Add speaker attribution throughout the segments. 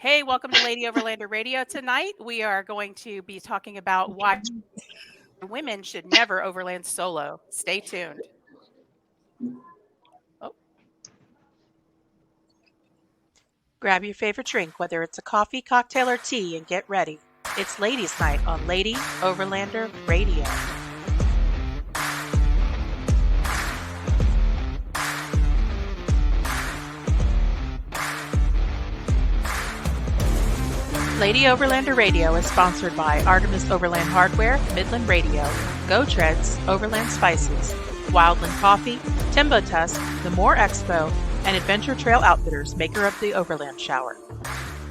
Speaker 1: Hey, welcome to Lady Overlander Radio tonight. We are going to be talking about why women should never overland solo. Stay tuned. Oh. Grab your favorite drink, whether it's a coffee, cocktail, or tea, and get ready. It's Ladies' Night on Lady Overlander Radio. Lady Overlander Radio is sponsored by Artemis Overland Hardware, Midland Radio, Go Treads, Overland Spices, Wildland Coffee, Timbo Tusk, The Moore Expo, and Adventure Trail Outfitters, maker of the Overland Shower.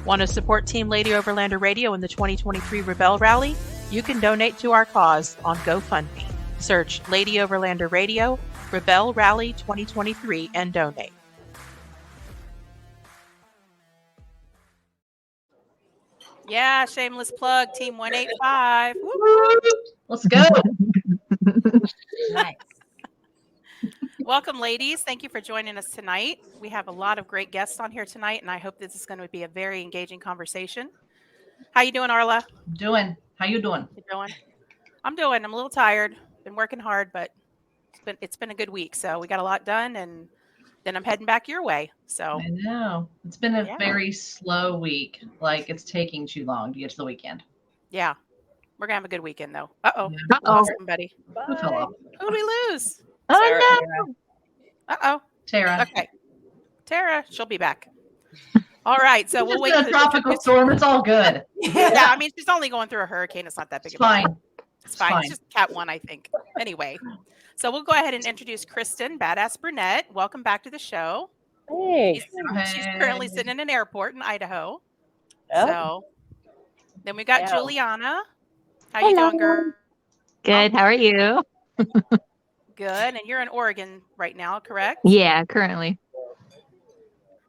Speaker 1: Want to support Team Lady Overlander Radio in the 2023 Rebel Rally? You can donate to our cause on GoFundMe. Search Lady Overlander Radio, Rebel Rally 2023, and donate. Yeah, shameless plug, Team 185. Woo-hoo.
Speaker 2: Let's go.
Speaker 3: Nice.
Speaker 1: Welcome, ladies. Thank you for joining us tonight. We have a lot of great guests on here tonight, and I hope this is going to be a very engaging conversation. How you doing, Arla?
Speaker 2: Doing. How you doing?
Speaker 1: You doing? I'm doing. I'm a little tired. Been working hard, but it's been a good week. So we got a lot done, and then I'm heading back your way. So
Speaker 2: I know. It's been a very slow week. Like it's taking too long to get to the weekend.
Speaker 1: Yeah. We're going to have a good weekend, though. Uh-oh.
Speaker 2: Yeah.
Speaker 1: Uh-oh. Somebody.
Speaker 2: Who fell off?
Speaker 1: Who did we lose?
Speaker 3: Oh,
Speaker 1: no. Uh-oh.
Speaker 2: Tara.
Speaker 1: Okay. Tara, she'll be back. All right. So we'll wait.
Speaker 2: It's a tropical storm. It's all good.
Speaker 1: Yeah. I mean, she's only going through a hurricane. It's not that big.
Speaker 2: It's fine.
Speaker 1: It's fine. It's just Cat 1, I think. Anyway. So we'll go ahead and introduce Kristen, Badass Brunette. Welcome back to the show.
Speaker 3: Hey.
Speaker 1: She's currently sitting in an airport in Idaho.
Speaker 3: Oh.
Speaker 1: So then we got Juliana. How you doing, girl?
Speaker 4: Good. How are you?
Speaker 1: Good. And you're in Oregon right now, correct?
Speaker 4: Yeah, currently.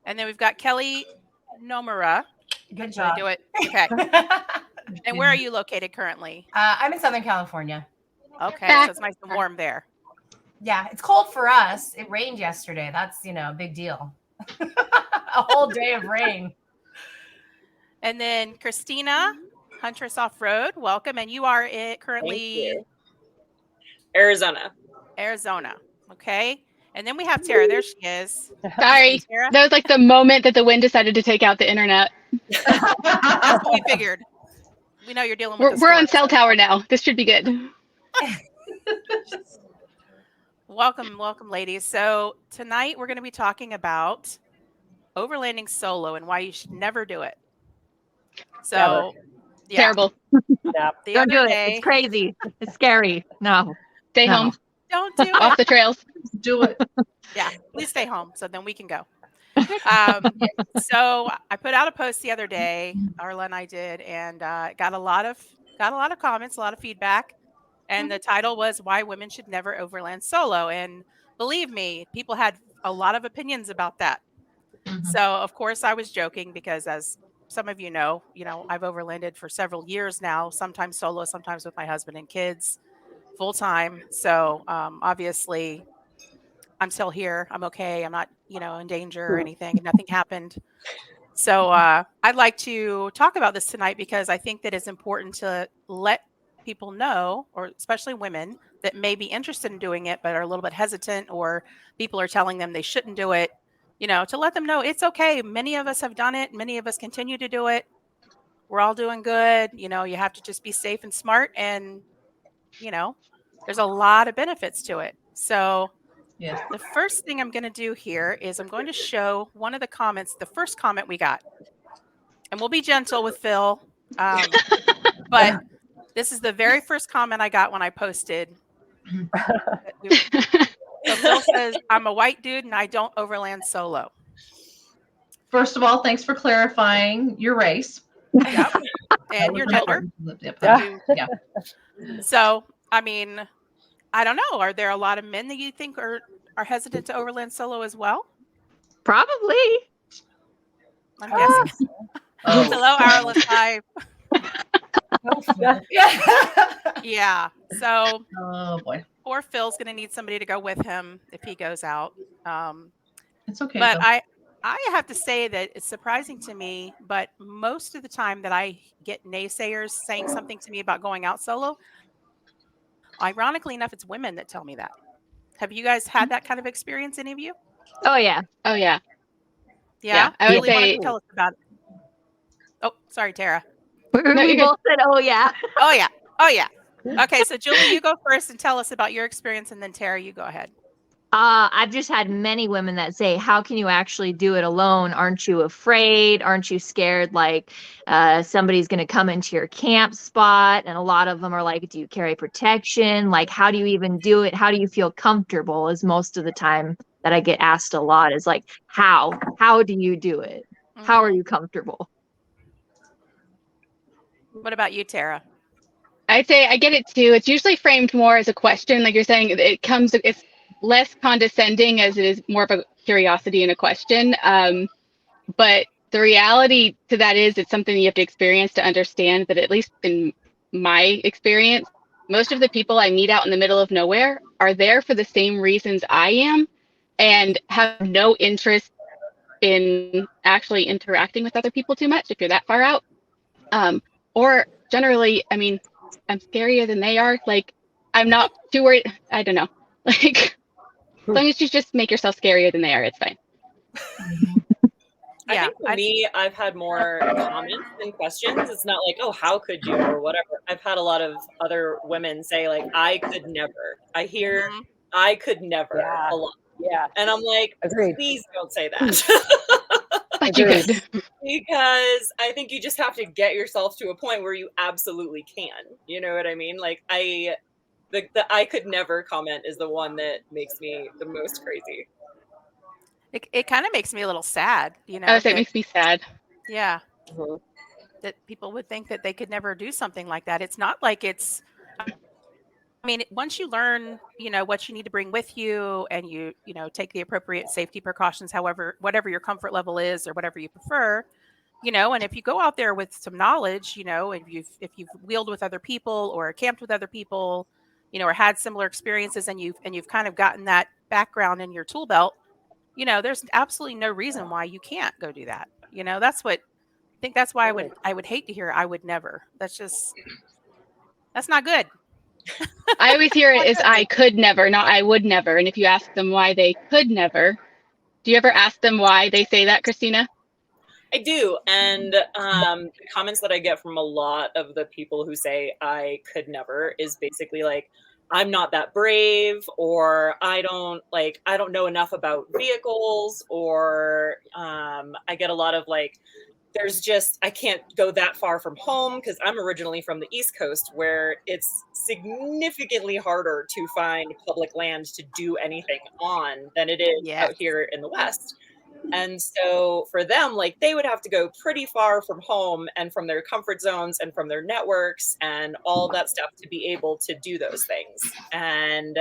Speaker 1: And then we've got Kelly Nomura.
Speaker 3: Good
Speaker 1: Did
Speaker 3: job.
Speaker 1: I do it? Okay. And where are you located currently?
Speaker 3: I'm in Southern California.
Speaker 1: Okay, so it's nice and warm there.
Speaker 3: Yeah, it's cold for us. It rained yesterday. That's, a big deal. A whole day of rain.
Speaker 1: And then Christina, Huntress Off-Road, welcome. And you are currently
Speaker 5: Arizona.
Speaker 1: Okay. And then we have Tara. There she is.
Speaker 6: Sorry.
Speaker 1: Tara?
Speaker 6: That was like the moment that the wind decided to take out the internet.
Speaker 1: That's what we figured. We know you're dealing with
Speaker 6: We're on cell tower now. This should be good.
Speaker 1: Welcome, ladies. So tonight we're going to be talking about overlanding solo and why you should never do it. So
Speaker 6: Terrible.
Speaker 4: Don't do it. It's crazy. It's scary. No.
Speaker 6: Stay home.
Speaker 1: Don't do it.
Speaker 6: Off the trails.
Speaker 2: Do it.
Speaker 1: Yeah, please stay home so then we can go. So I put out a post the other day, Arla and I did, and got a lot of comments, a lot of feedback. And the title was Why Women Should Never Overland Solo. And believe me, people had a lot of opinions about that. Mm-hmm. So of course I was joking because as some of you know, I've overlanded for several years now, sometimes solo, sometimes with my husband and kids, full time. So obviously I'm still here. I'm okay. I'm not, in danger or anything. Nothing happened. So I'd like to talk about this tonight because I think that it's important to let people know, or especially women that may be interested in doing it, but are a little bit hesitant, or people are telling them they shouldn't do it, to let them know it's okay. Many of us have done it. Many of us continue to do it. We're all doing good. You have to just be safe and smart. And, there's a lot of benefits to it. So the first thing I'm going to do here is I'm going to show one of the comments, the first comment we got, and we'll be gentle with Phil. But this is the very first comment I got when I posted. So Phil says, I'm a white dude and I don't overland solo.
Speaker 2: First of all, thanks for clarifying your race.
Speaker 1: Yep. And your gender.
Speaker 2: Yeah.
Speaker 1: So, I mean, I don't know. Are there a lot of men that you think are hesitant to overland solo as well?
Speaker 4: Probably.
Speaker 1: I'm guessing. Hello, Arliss. Hi. Yeah. So,
Speaker 2: oh boy,
Speaker 1: poor Phil's going to need somebody to go with him if he goes out.
Speaker 2: It's okay.
Speaker 1: But
Speaker 2: though.
Speaker 1: I have to say that it's surprising to me, but most of the time that I get naysayers saying something to me about going out solo, ironically enough, it's women that tell me that. Have you guys had that kind of experience, any of you?
Speaker 4: Oh yeah.
Speaker 6: Oh yeah.
Speaker 1: Yeah?
Speaker 6: I would
Speaker 1: Julie, why don't
Speaker 6: say
Speaker 1: you tell us about it? Oh, sorry, Tara.
Speaker 6: No,
Speaker 4: We
Speaker 6: you're good.
Speaker 4: both said, "Oh yeah."
Speaker 1: Oh, yeah. Oh, yeah. Okay, so Julie, you go first and tell us about your experience, and then Tara, you go ahead.
Speaker 4: I've just had many women that say, "How can you actually do it alone? Aren't you afraid? Aren't you scared like somebody's going to come into your camp spot?" And a lot of them are like, "Do you carry protection? Like, how do you even do it? How do you feel comfortable?" Is most of the time that I get asked a lot is like, "How? How do you do it? How are
Speaker 1: Mhm.
Speaker 4: you comfortable?"
Speaker 1: What about you, Tara?
Speaker 6: I'd say I get it too. It's usually framed more as a question, like you're saying. It's less condescending as it is more of a curiosity and a question. But the reality to that is it's something you have to experience to understand that, at least in my experience, most of the people I meet out in the middle of nowhere are there for the same reasons I am and have no interest in actually interacting with other people too much if you're that far out. Or generally, I mean, I'm scarier than they are. Like, I'm not too worried. I don't know. Like, as long as you just make yourself scarier than they are, it's fine.
Speaker 5: I
Speaker 1: Yeah,
Speaker 5: think for me, I've had more comments than questions. It's not like, oh, how could you or whatever. I've had a lot of other women say, like, I could never. I hear
Speaker 1: Mhm.
Speaker 5: I could never
Speaker 7: Yeah.
Speaker 5: a lot.
Speaker 7: Yeah.
Speaker 5: And I'm like,
Speaker 7: Agreed.
Speaker 5: please don't say that.
Speaker 6: But you
Speaker 7: Agreed.
Speaker 6: could.
Speaker 5: Because I think you just have to get yourself to a point where you absolutely can. You know what I mean? Like, the I could never comment is the one that makes me the most crazy.
Speaker 1: It kind of makes me a little sad,
Speaker 6: I would say it
Speaker 1: that,
Speaker 6: makes me sad.
Speaker 1: yeah,
Speaker 5: Mhm.
Speaker 1: that people would think that they could never do something like that. It's not like it's, I mean, once you learn, what you need to bring with you and take the appropriate safety precautions, however, whatever your comfort level is or whatever you prefer, and if you go out there with some knowledge, if you've wheeled with other people or camped with other people, or had similar experiences and you've kind of gotten that background in your tool belt, there's absolutely no reason why you can't go do that. That's why I would hate to hear I would never. That's not good.
Speaker 6: I always hear it
Speaker 1: Not
Speaker 6: as
Speaker 1: good.
Speaker 6: I could never, not I would never. And if you ask them why they could never, do you ever ask them why they say that, Christina?
Speaker 5: I do. And the comments that I get from a lot of the people who say I could never is basically like, I'm not that brave, or I don't know enough about vehicles, or I get a lot of like, I can't go that far from home because I'm originally from the East Coast, where it's significantly harder to find public land to do anything on than it is
Speaker 1: Yes.
Speaker 5: out here in the West. And so for them, like, they would have to go pretty far from home and from their comfort zones and from their networks and all that stuff to be able to do those things. And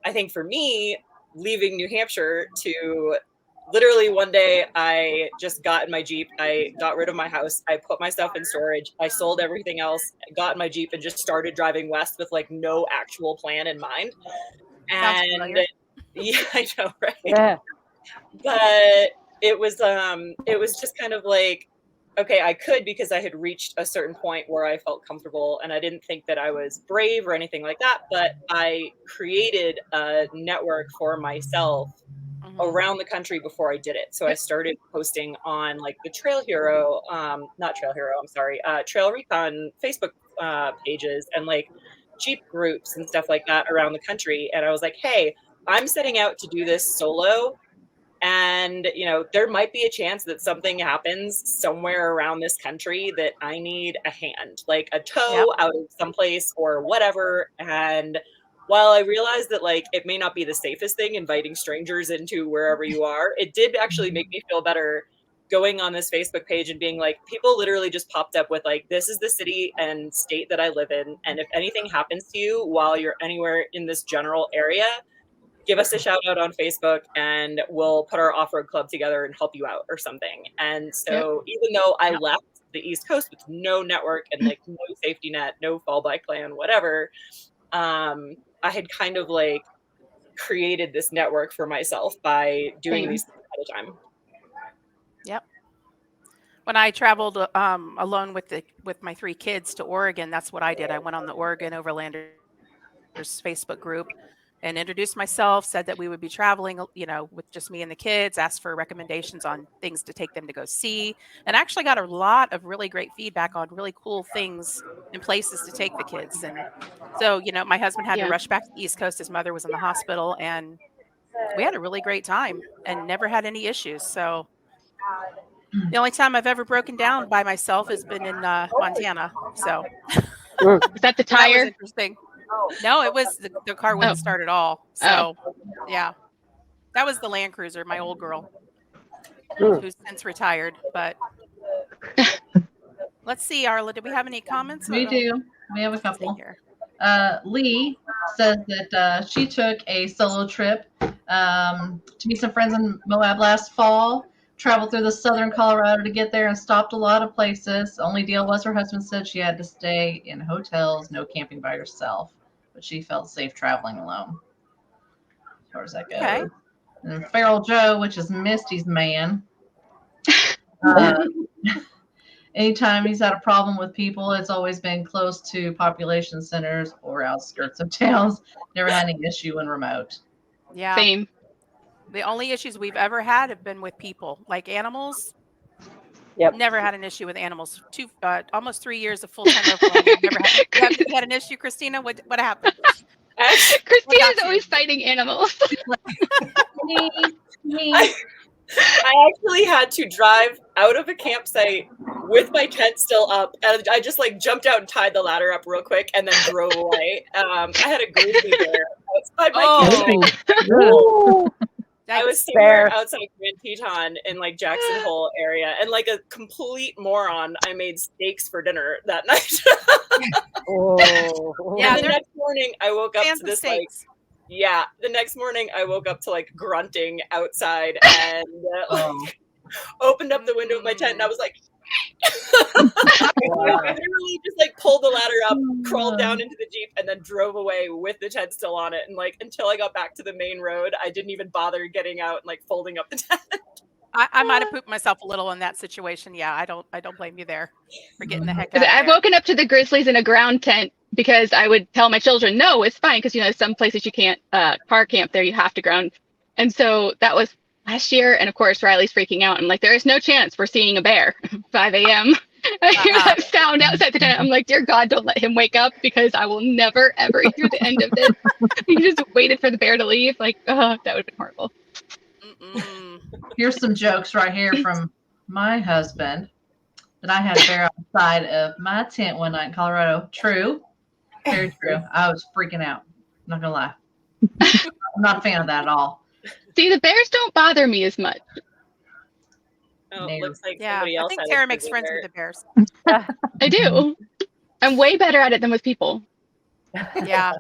Speaker 5: I think for me, leaving New Hampshire to literally one day, I just got in my Jeep. I got rid of my house. I put my stuff in storage. I sold everything else, got in my Jeep, and just started driving west with like no actual plan in mind.
Speaker 1: Sounds
Speaker 5: And
Speaker 1: familiar.
Speaker 5: yeah, I know, right?
Speaker 7: Yeah.
Speaker 5: But it was just kind of like, okay, I could, because I had reached a certain point where I felt comfortable, and I didn't think that I was brave or anything like that, but I created a network for myself
Speaker 1: Mhm.
Speaker 5: around the country before I did it. So I started posting on like the Trail Hero, not Trail Hero, I'm sorry, Trail Recon Facebook pages and like Jeep groups and stuff like that around the country. And I was like, hey, I'm setting out to do this solo. And, there might be a chance that something happens somewhere around this country that I need a hand, like a
Speaker 1: Yep.
Speaker 5: tow out of someplace or whatever. And while I realized that, like, it may not be the safest thing inviting strangers into wherever you are, it did actually make me feel better going on this Facebook page and being like, people literally just popped up with like, this is the city and state that I live in. And if anything happens to you while you're anywhere in this general area, give us a shout out on Facebook and we'll put our off-road club together and help you out or something. And so even though I left the East Coast with no network and like no safety net, no fall by plan, whatever, I had kind of like created this network for myself by doing
Speaker 6: Same.
Speaker 5: these things at a time.
Speaker 1: When I traveled alone with my 3 kids to Oregon, that's what I did. I went on the Oregon Overlanders Facebook group and introduced myself, said that we would be traveling, with just me and the kids, asked for recommendations on things to take them to go see, and actually got a lot of really great feedback on really cool things and places to take the kids. And so, my husband had to
Speaker 6: Yeah.
Speaker 1: rush back to the East Coast. His mother was in the hospital, and we had a really great time and never had any issues. So the only time I've ever broken down by myself has been in Montana. So
Speaker 6: Is that the
Speaker 1: that was
Speaker 6: tire?
Speaker 1: interesting. No, it was the car wouldn't start at all. So yeah, that was the Land Cruiser, my old girl, who's since retired. But let's see, Arla, do we have any comments?
Speaker 2: We do. We have a
Speaker 1: Let's see
Speaker 2: couple.
Speaker 1: here.
Speaker 2: Lee says that she took a solo trip to meet some friends in Moab last fall. Traveled through the southern Colorado to get there and stopped a lot of places. The only deal was her husband said she had to stay in hotels, no camping by herself. But she felt safe traveling alone, as far as that goes.
Speaker 1: Okay.
Speaker 2: And then Feral Joe, which is Misty's man. Anytime he's had a problem with people, it's always been close to population centers or outskirts of towns. Never had any issue when remote.
Speaker 1: Yeah.
Speaker 6: Same.
Speaker 1: The only issues we've ever had have been with people, like animals.
Speaker 7: Yep.
Speaker 1: Never had an issue with animals. Almost 3 years of full-time overlanding. Never had. You had an issue, Christina? What happened?
Speaker 6: Christina's always fighting animals.
Speaker 5: I actually had to drive out of a campsite with my tent still up, and I just jumped out and tied the ladder up real quick and then drove away. I had a grizzly bear outside my camp. I was somewhere outside Grand Teton in Jackson Hole area, and like a complete moron, I made steaks for dinner that night.
Speaker 1: Yeah,
Speaker 5: And the next morning I woke up
Speaker 1: fans
Speaker 5: to
Speaker 1: of
Speaker 5: this
Speaker 1: steaks.
Speaker 5: the next morning I woke up to grunting outside and opened up the window of my tent and I was like, I literally just pulled the ladder up, crawled down into the Jeep, and then drove away with the tent still on it. And until I got back to the main road, I didn't even bother getting out and folding up the tent.
Speaker 1: I might have pooped myself a little in that situation. Yeah, I don't blame you there for getting the heck out of
Speaker 6: I've
Speaker 1: there.
Speaker 6: woken up to the grizzlies in a ground tent because I would tell my children, no, it's fine, because some places you can't car camp there, you have to ground. And so that was last year, and of course Riley's freaking out. I'm like, there is no chance we're seeing a bear. 5 a.m. I hear that sound outside the tent. I'm like, dear God, don't let him wake up, because I will never ever hear the end of this. He just waited for the bear to leave. That would have been horrible.
Speaker 2: Here's some jokes right here from my husband that I had a bear outside of my tent one night in Colorado. True. Very true. I was freaking out. I'm not gonna lie. I'm not a fan of that at all.
Speaker 6: See, the bears don't bother me as much.
Speaker 5: Oh, it looks like
Speaker 1: Yeah,
Speaker 5: somebody
Speaker 1: I
Speaker 5: else
Speaker 1: think
Speaker 5: had a
Speaker 1: Tara makes
Speaker 5: grizzly
Speaker 1: friends
Speaker 5: bear.
Speaker 1: with the bears.
Speaker 6: I do. I'm way better at it than with people.
Speaker 1: Yeah.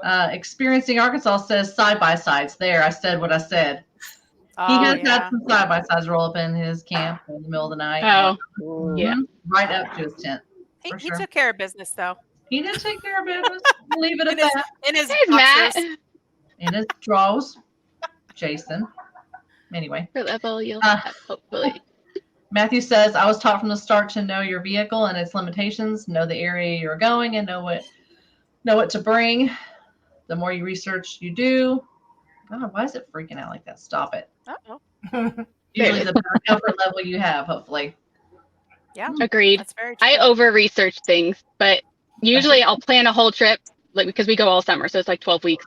Speaker 2: Experiencing Arkansas says side by sides. There, I said what I said. He
Speaker 1: Oh,
Speaker 2: has
Speaker 1: yeah.
Speaker 2: had some side by sides roll up in his camp in the middle of the night.
Speaker 6: Oh, yeah.
Speaker 2: Right up to his tent.
Speaker 1: He
Speaker 2: For sure.
Speaker 1: took care of business, though.
Speaker 2: He did take care of business. We'll leave it at
Speaker 1: In his,
Speaker 2: that.
Speaker 1: in his
Speaker 6: There's Matt.
Speaker 1: boxers.
Speaker 2: In his drawers. Jason. Anyway.
Speaker 6: For level you'll have, hopefully.
Speaker 2: Matthew says, I was taught from the start to know your vehicle and its limitations, know the area you're going, and know what to bring. The more you research you do. God, why is it freaking out like that? Stop it.
Speaker 1: Uh-oh.
Speaker 2: Usually the better comfort level you have, hopefully.
Speaker 1: Yeah,
Speaker 6: Agreed.
Speaker 1: that's very true.
Speaker 6: I over-research things, but usually I'll plan a whole trip, because we go all summer, so it's 12 weeks.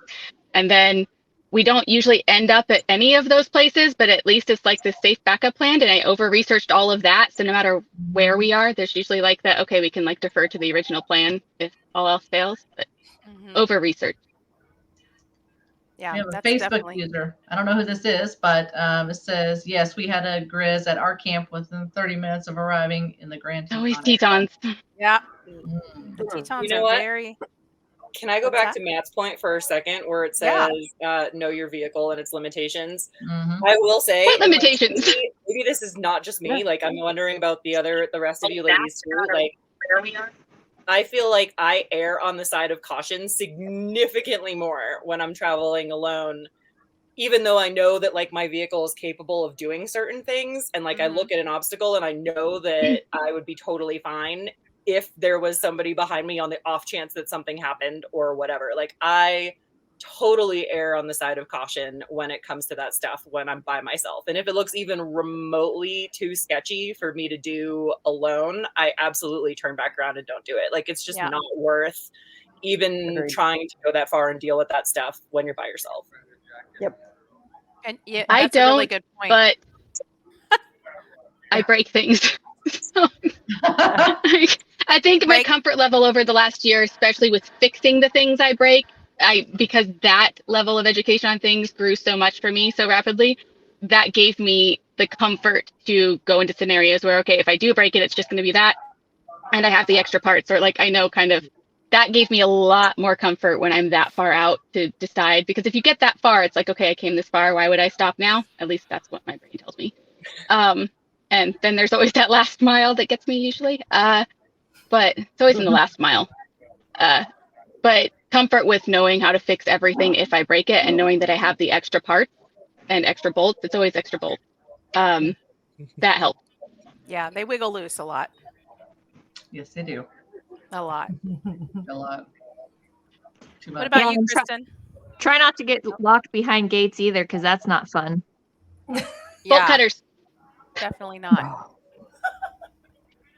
Speaker 6: And then we don't usually end up at any of those places, but at least it's the safe backup plan. And I over-researched all of that. So no matter where we are, there's usually that, okay, we can defer to the original plan if all else fails, but over-research.
Speaker 1: Yeah,
Speaker 2: We have a
Speaker 1: that's
Speaker 2: Facebook
Speaker 1: definitely.
Speaker 2: user. I don't know who this is, but it says, yes, we had a grizz at our camp within 30 minutes of arriving in the Grand Teton.
Speaker 6: Always Tetons.
Speaker 1: Yeah,
Speaker 2: Mm.
Speaker 1: the Tetons
Speaker 5: You know
Speaker 1: are
Speaker 5: what?
Speaker 1: very.
Speaker 5: Can I go
Speaker 1: What's
Speaker 5: back
Speaker 1: that?
Speaker 5: to Matt's point for a second where it says know your vehicle and its limitations?
Speaker 2: Mhm.
Speaker 5: I will say,
Speaker 6: What
Speaker 5: and,
Speaker 6: limitations?
Speaker 5: maybe this is not just me. I'm wondering about the rest of you ladies too.
Speaker 3: Where we are.
Speaker 5: I feel like I err on the side of caution significantly more when I'm traveling alone. even though I know that like my vehicle is capable of doing certain things, and like I look at an obstacle and I know that I would be totally fine if there was somebody behind me on the off chance that something happened or whatever. Like I totally err on the side of caution when it comes to that stuff when I'm by myself. And if it looks even remotely too sketchy for me to do alone, I absolutely turn back around and don't do it. Like it's just not worth even trying to go that far and deal with that stuff when you're by yourself.
Speaker 7: Yep.
Speaker 1: And yeah,
Speaker 6: I
Speaker 1: that's a really good point.
Speaker 6: But I break things. So, I think my comfort level over the last year, especially with fixing the things I break, because that level of education on things grew so much for me so rapidly, that gave me the comfort to go into scenarios where, okay, if I do break it, it's just going to be that, and I have the extra parts, or like I know kind of. That gave me a lot more comfort when I'm that far out to decide, because if you get that far, it's like, okay, I came this far, why would I stop now? At least that's what my brain tells me. And then there's always that last mile that gets me usually. But it's always in the last mile. But comfort with knowing how to fix everything if I break it, and knowing that I have the extra parts and extra bolts. It's always extra bolts. That helps.
Speaker 1: Yeah, they wiggle loose a lot.
Speaker 2: Yes, they do.
Speaker 1: A lot.
Speaker 2: A lot. Too much.
Speaker 1: What about
Speaker 4: Yeah,
Speaker 1: you,
Speaker 4: and
Speaker 1: Kristen?
Speaker 4: Try not to get locked behind gates either, because that's not fun.
Speaker 6: Bolt
Speaker 1: Yeah,
Speaker 6: cutters.
Speaker 1: definitely not.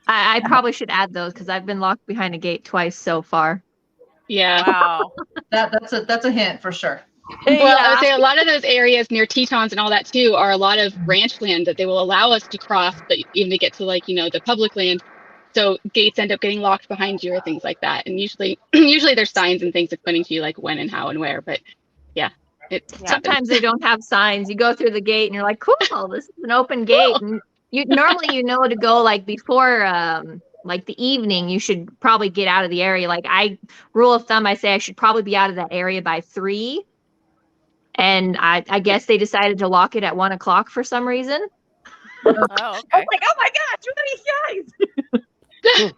Speaker 4: I probably should add those, because I've been locked behind a gate twice so far.
Speaker 6: Yeah.
Speaker 1: Wow.
Speaker 2: That's a hint for sure.
Speaker 6: Well, I would say a lot of those areas near Tetons and all that too are a lot of ranch land that they will allow us to cross, but even to get to like, the public land. So gates end up getting locked behind you or things like that. And usually there's signs and things explaining to you like when and how and where. But yeah,
Speaker 4: Sometimes they don't have signs. You go through the gate and you're like, cool, this is an open gate. And you normally to go like before like the evening, you should probably get out of the area. Like rule of thumb, I say I should probably be out of that area by 3. And I guess they decided to lock it at 1 o'clock for some reason.
Speaker 1: Oh,
Speaker 4: I
Speaker 1: okay.
Speaker 4: was like, oh my God, too many guys.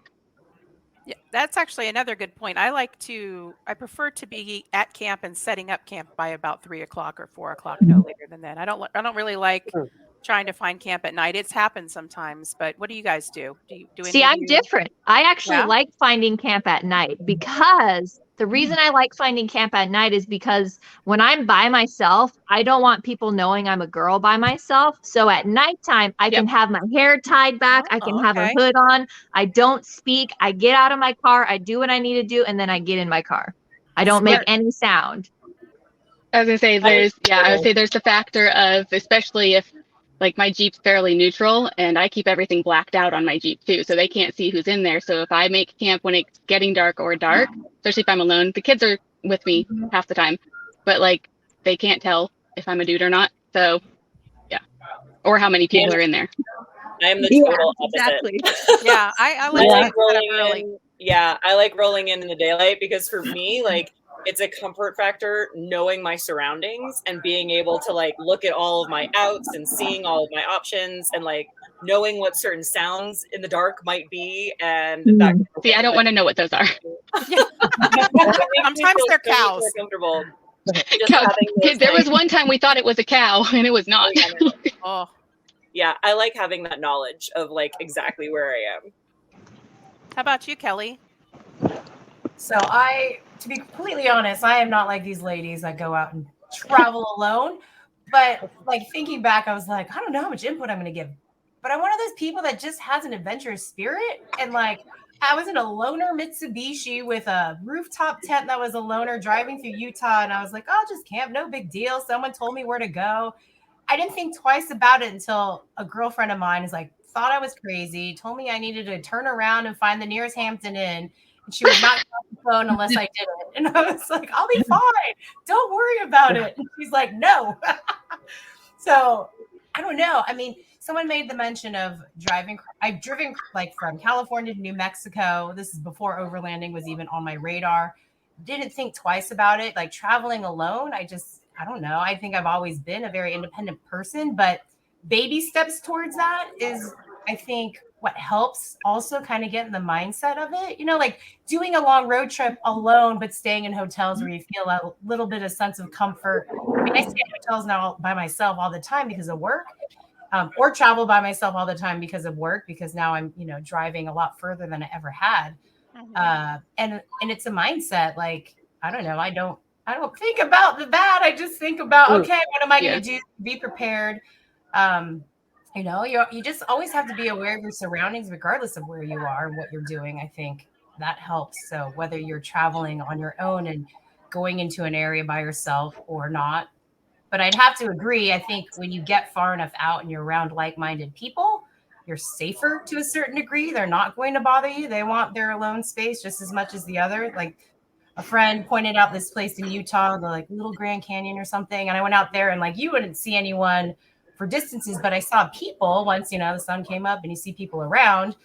Speaker 1: Yeah, that's actually another good point. I prefer to be at camp and setting up camp by about 3 o'clock or 4 o'clock, no later than that. I don't really like trying to find camp at night. It's happened sometimes, but what do you guys do?
Speaker 4: See, I'm different. I actually like finding camp at night, because the reason I like finding camp at night is because when I'm by myself, I don't want people knowing I'm a girl by myself. So at nighttime, I can have my hair tied back. I can have a hood on. I don't speak. I get out of my car. I do what I need to do. And then I get in my car. I don't make any sound.
Speaker 6: I was going to say I would say there's the factor of, especially if like my Jeep's fairly neutral and I keep everything blacked out on my Jeep too. So they can't see who's in there. So if I make camp when it's getting dark, especially if I'm alone, the kids are with me half the time, but like they can't tell if I'm a dude or not. So yeah. Or how many people are in there.
Speaker 5: I am the total opposite.
Speaker 1: Exactly. Yeah, I like
Speaker 5: rolling in. Yeah, I like rolling in the daylight, because for me, like, it's a comfort factor knowing my surroundings and being able to like look at all of my outs and seeing all of my options and like knowing what certain sounds in the dark might be. And
Speaker 6: See, I don't want to know what those are.
Speaker 1: Sometimes they're cows.
Speaker 5: Comfortable.
Speaker 6: There was one time we thought it was a cow and it was not.
Speaker 1: Oh.
Speaker 5: Yeah, I like having that knowledge of like exactly where I am.
Speaker 1: How about you, Kelly?
Speaker 3: So to be completely honest, I am not like these ladies that go out and travel alone. But like thinking back, I was like, I don't know how much input I'm going to give. But I'm one of those people that just has an adventurous spirit. And like, I was in a loner Mitsubishi with a rooftop tent that was a loner driving through Utah. And I was like, I'll just camp. No big deal. Someone told me where to go. I didn't think twice about it until a girlfriend of mine thought I was crazy, told me I needed to turn around and find the nearest Hampton Inn. And she would not get off the phone unless I did it. And I was like, I'll be fine. Don't worry about it. And she's like, no. So I don't know. I mean, someone made the mention of driving. I've driven like from California to New Mexico. This is before overlanding was even on my radar. Didn't think twice about it. Like traveling alone, I don't know. I think I've always been a very independent person, but baby steps towards that is, I think, what helps also kind of get in the mindset of it, like doing a long road trip alone, but staying in hotels where you feel a little bit of sense of comfort. I mean, I stay in hotels now by myself all the time because of work, or travel by myself all the time because of work, because now I'm, driving a lot further than I ever had. And it's a mindset. Like, I don't know. I don't think about the bad. I just think about, okay, what am I going to do? Be prepared. You just always have to be aware of your surroundings, regardless of where you are and what you're doing. I think that helps. So whether you're traveling on your own and going into an area by yourself or not, but I'd have to agree. I think when you get far enough out and you're around like-minded people, you're safer to a certain degree. They're not going to bother you. They want their alone space just as much as the other. Like, a friend pointed out this place in Utah, the like Little Grand Canyon or something. And I went out there and like, you wouldn't see anyone for distances, but I saw people once, the sun came up and you see people around,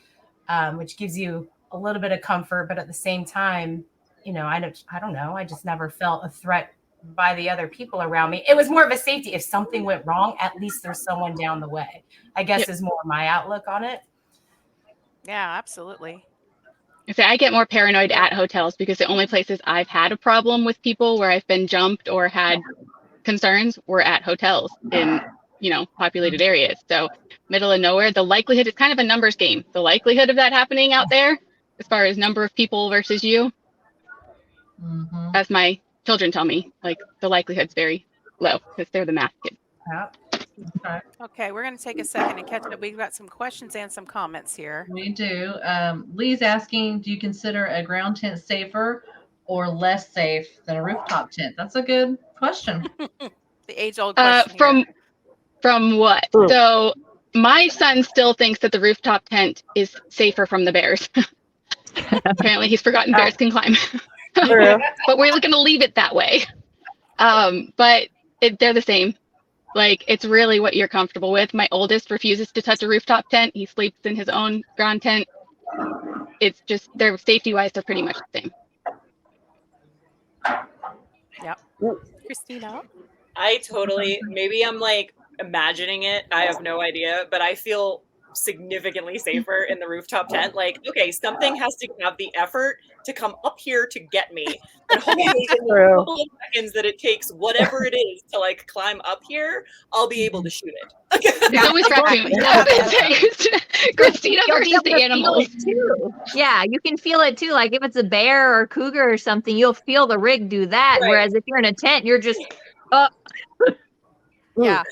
Speaker 3: which gives you a little bit of comfort. But at the same time, I don't know. I just never felt a threat by the other people around me. It was more of a safety. If something went wrong, at least there's someone down the way, I guess is more my outlook on it.
Speaker 1: Yeah, absolutely.
Speaker 6: I get more paranoid at hotels because the only places I've had a problem with people where I've been jumped or had concerns were at hotels in, populated areas. So middle of nowhere, the likelihood is kind of a numbers game. The likelihood of that happening out there, as far as number of people versus you, as my children tell me, like the likelihood's very low because they're the math kids.
Speaker 1: Okay, we're going to take a second and catch up. We've got some questions and some comments here.
Speaker 2: We do. Lee's asking, do you consider a ground tent safer or less safe than a rooftop tent? That's a good question.
Speaker 1: The age-old question
Speaker 6: From what? So my son still thinks that the rooftop tent is safer from the bears. Apparently he's forgotten bears can climb. But we're going to leave it that way. But they're the same. Like, it's really what you're comfortable with. My oldest refuses to touch a rooftop tent. He sleeps in his own ground tent. It's just, they're safety-wise, they're pretty much the same.
Speaker 1: Yep. Christina?
Speaker 5: Maybe I'm like imagining it. I have no idea, but I feel significantly safer in the rooftop tent. Like, okay, something has to have the effort to come up here to get me. And hopefully in the couple of seconds that it takes, whatever it is to like climb up here, I'll be able to shoot it.
Speaker 6: It's always raccoons. Christina versus the animals.
Speaker 4: Yeah, you can feel it too. Like if it's a bear or cougar or something, you'll feel the rig do that.
Speaker 5: Right.
Speaker 4: Whereas if you're in a tent, you're just
Speaker 1: Yeah.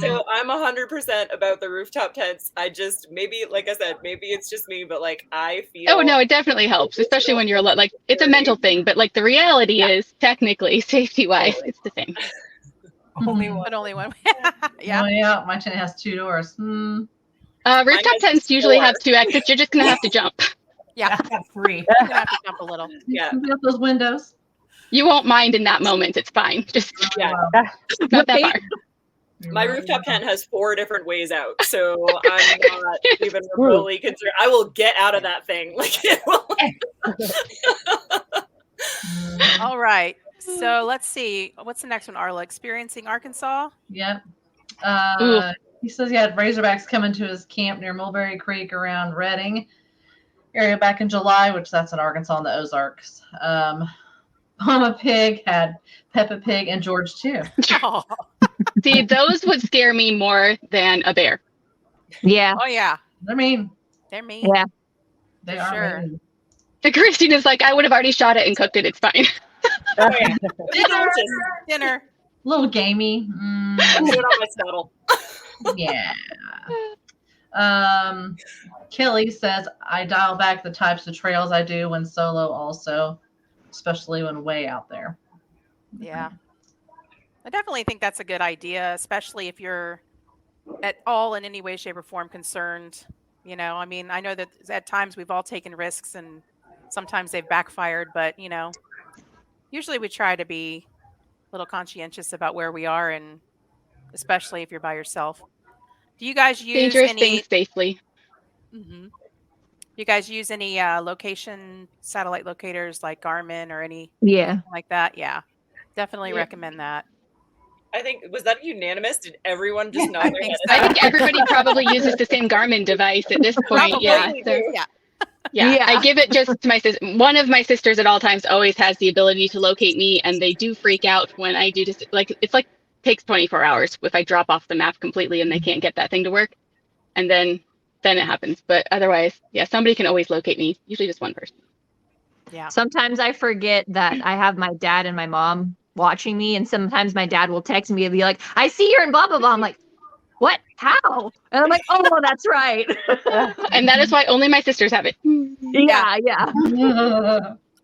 Speaker 5: So I'm 100% about the rooftop tents. I just, maybe, like I said, maybe it's just me, but like I feel.
Speaker 6: Oh no, it definitely helps, especially when you're like, it's a mental thing, but like the reality is technically safety-wise, it's the same.
Speaker 3: Only one.
Speaker 1: But only one.
Speaker 2: Yeah. Yeah, my tent has 2 doors.
Speaker 6: Rooftop tents usually have 2 exits. You're just gonna have to jump.
Speaker 1: Yeah,
Speaker 3: That's 3.
Speaker 1: you're gonna have to jump a little.
Speaker 5: Yeah.
Speaker 2: Open up those windows.
Speaker 6: You won't mind in that moment. It's fine. Just not that far.
Speaker 5: My rooftop tent has 4 different ways out, so I'm not even remotely concerned. I will get out of that thing. Like it will.
Speaker 1: All right. So let's see. What's the next one, Arla? Experiencing Arkansas?
Speaker 2: Yep. He says he had razorbacks coming to his camp near Mulberry Creek around Redding area back in July, which that's in Arkansas in the Ozarks. Mama Pig had Peppa Pig and George too.
Speaker 1: Oh,
Speaker 6: See, those would scare me more than a bear.
Speaker 4: yeah.
Speaker 1: oh yeah.
Speaker 2: They're mean.
Speaker 1: They're mean.
Speaker 4: Yeah.
Speaker 2: They
Speaker 1: For
Speaker 2: are
Speaker 1: sure.
Speaker 2: mean.
Speaker 6: The Christina's like, I would have already shot it and cooked it. It's fine.
Speaker 5: Oh, yeah.
Speaker 1: Dinner.
Speaker 2: A little gamey.
Speaker 5: I'll do it on my saddle.
Speaker 2: Yeah. Kelly says, I dial back the types of trails I do when solo also, especially when way out there.
Speaker 1: Yeah. I definitely think that's a good idea, especially if you're at all in any way, shape, or form concerned. I mean, I know that at times we've all taken risks and sometimes they've backfired, but, usually we try to be a little conscientious about where we are, and especially if you're by yourself. Do you guys use
Speaker 6: Dangerous
Speaker 1: any
Speaker 6: things safely.
Speaker 1: Do you guys use any location satellite locators like Garmin or any
Speaker 4: Yeah.
Speaker 1: like that? Yeah. Definitely
Speaker 6: Yeah.
Speaker 1: recommend that.
Speaker 5: I think, was that unanimous? Did everyone just nod
Speaker 1: I
Speaker 5: their
Speaker 1: think
Speaker 5: head?
Speaker 1: so.
Speaker 6: I think everybody probably uses the same Garmin device at this point.
Speaker 5: Probably
Speaker 6: Yeah.
Speaker 5: we
Speaker 6: So,
Speaker 5: do.
Speaker 1: Yeah.
Speaker 6: yeah. I
Speaker 4: Yeah.
Speaker 6: give it just to my sister. One of my sisters at all times always has the ability to locate me, and they do freak out when I do just like it's like takes 24 hours if I drop off the map completely and they can't get that thing to work, and then it happens. But otherwise, yeah, somebody can always locate me. Usually just one person.
Speaker 1: Yeah.
Speaker 4: Sometimes I forget that I have my dad and my mom watching me, and sometimes my dad will text me and be like, "I see you're in blah blah blah." I'm like, "What? How?" And I'm like, "Oh, that's right."
Speaker 6: And that is why only my sisters have it.
Speaker 4: Yeah.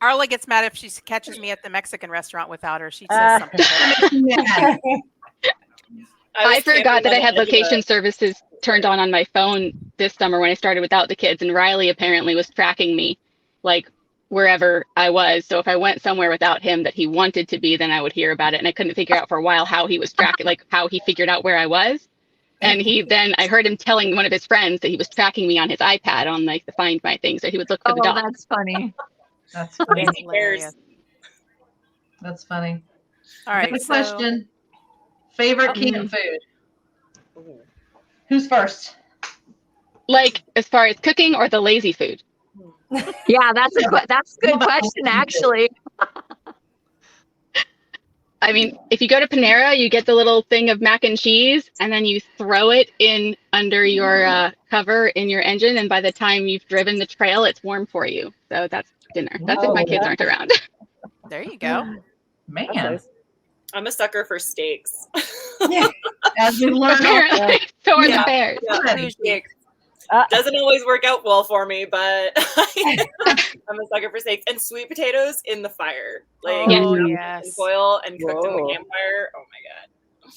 Speaker 1: Arla gets mad if she catches me at the Mexican restaurant without her. She says something.
Speaker 2: Yeah.
Speaker 6: I
Speaker 5: was
Speaker 6: forgot
Speaker 5: camping
Speaker 6: that I
Speaker 5: on
Speaker 6: had
Speaker 5: the edge of
Speaker 6: location services turned on my phone this summer when I started without the kids, and Riley apparently was tracking me like wherever I was. So if I went somewhere without him that he wanted to be, then I would hear about it. And I couldn't figure out for a while how he was tracking, like how he figured out where I was. And I heard him telling one of his friends that he was tracking me on his iPad on like the Find My thing. So he would look for the
Speaker 4: Oh,
Speaker 6: dog.
Speaker 4: that's funny.
Speaker 2: That's funny.
Speaker 1: That's
Speaker 5: He cares.
Speaker 1: hilarious.
Speaker 2: That's funny.
Speaker 1: All
Speaker 2: I
Speaker 1: right.
Speaker 2: got a
Speaker 1: So,
Speaker 2: question. Favorite camp food?
Speaker 5: Ooh.
Speaker 2: Who's first?
Speaker 6: Like as far as cooking or the lazy food?
Speaker 4: Yeah, that's a good question, actually.
Speaker 6: I mean, if you go to Panera, you get the little thing of mac and cheese, and then you throw it in under your cover in your engine, and by the time you've driven the trail, it's warm for you. So that's dinner. That's if my kids aren't around.
Speaker 1: there you go.
Speaker 2: Man,
Speaker 7: Nice.
Speaker 5: I'm a sucker for steaks.
Speaker 2: as we learned,
Speaker 6: Apparently, so are the bears.
Speaker 5: Yeah, steaks. Doesn't always work out well for me, but I'm a sucker for steaks and sweet potatoes in the fire, like
Speaker 1: Oh,
Speaker 5: in
Speaker 1: yes.
Speaker 5: foil and cooked in the
Speaker 7: Whoa.
Speaker 5: campfire. Oh my god!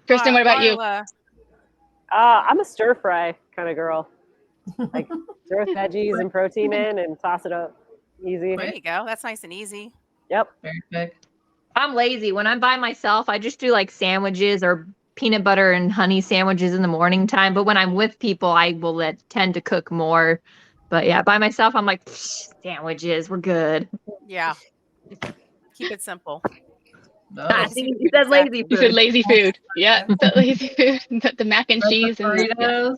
Speaker 6: Kristen, what about you?
Speaker 1: Arla,
Speaker 7: I'm a stir fry kind of girl. Like throw veggies and protein in and toss it up. Easy.
Speaker 1: there you go. That's nice and easy.
Speaker 7: Yep.
Speaker 2: very quick.
Speaker 4: I'm lazy. When I'm by myself, I just do like sandwiches or peanut butter and honey sandwiches in the morning time. But when I'm with people, I will tend to cook more. But yeah, by myself, I'm like, sandwiches, we're good.
Speaker 1: Yeah. Keep it simple.
Speaker 2: No.
Speaker 4: I think you said lazy
Speaker 6: You said
Speaker 4: food.
Speaker 6: lazy food. Yeah, the lazy food. The mac and cheese and
Speaker 2: burritos.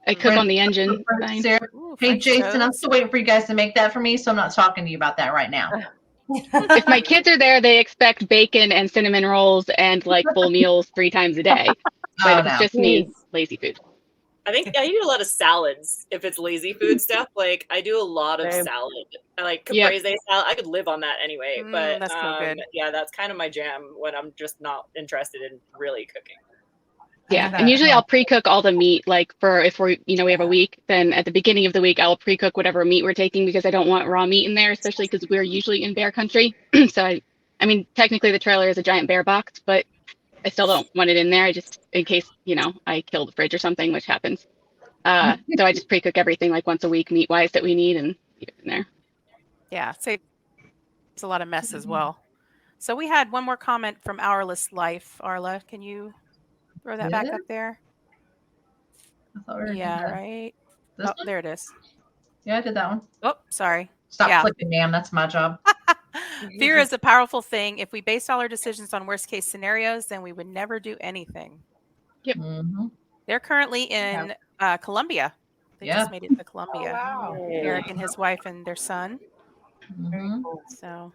Speaker 6: I cook on the engine. Fine.
Speaker 2: Sarah.
Speaker 1: Ooh,
Speaker 2: Hey,
Speaker 1: French
Speaker 2: Jason, I'm
Speaker 1: toast.
Speaker 2: still waiting for you guys to make that for me, so I'm not talking to you about that right now.
Speaker 6: If my kids are there, they expect bacon and cinnamon rolls and like full meals 3 times a day. But
Speaker 2: Oh,
Speaker 6: if it's
Speaker 2: no.
Speaker 6: just me, lazy food.
Speaker 5: I think I do a lot of salads if it's lazy food stuff. Like I do a lot of
Speaker 7: Same.
Speaker 5: salad. I like
Speaker 6: Yep.
Speaker 5: caprese salad. I could live on that anyway. But
Speaker 1: that's so good.
Speaker 5: yeah, that's kind of my jam when I'm just not interested in really cooking.
Speaker 6: Yeah, and usually I'll pre-cook all the meat. Like for if we have a week, then at the beginning of the week I'll pre-cook whatever meat we're taking because I don't want raw meat in there, especially because we're usually in bear country. So I mean, technically the trailer is a giant bear box, but I still don't want it in there. I just in case I kill the fridge or something, which happens. So I just pre-cook everything like once a week, meat-wise that we need, and leave it in there.
Speaker 1: Yeah. Saves a lot of mess as well. So we had one more comment from Hourless Life. Arla, can you throw that back
Speaker 2: Yeah.
Speaker 1: up there?
Speaker 2: I thought we were
Speaker 1: Yeah,
Speaker 2: doing
Speaker 1: right.
Speaker 2: this
Speaker 1: Oh,
Speaker 2: one?
Speaker 1: there it is.
Speaker 2: Yeah, I did that one.
Speaker 1: Oh, sorry.
Speaker 2: Stop
Speaker 1: Yeah.
Speaker 2: clicking, ma'am. That's my job.
Speaker 1: Fear is a powerful thing. If we based all our decisions on worst case scenarios, then we would never do anything.
Speaker 2: Mm-hmm.
Speaker 1: They're currently in Colombia. They
Speaker 2: Yeah.
Speaker 1: just made it to Colombia.
Speaker 3: Wow.
Speaker 1: Eric and his wife and their son.
Speaker 2: Mm-hmm.
Speaker 1: So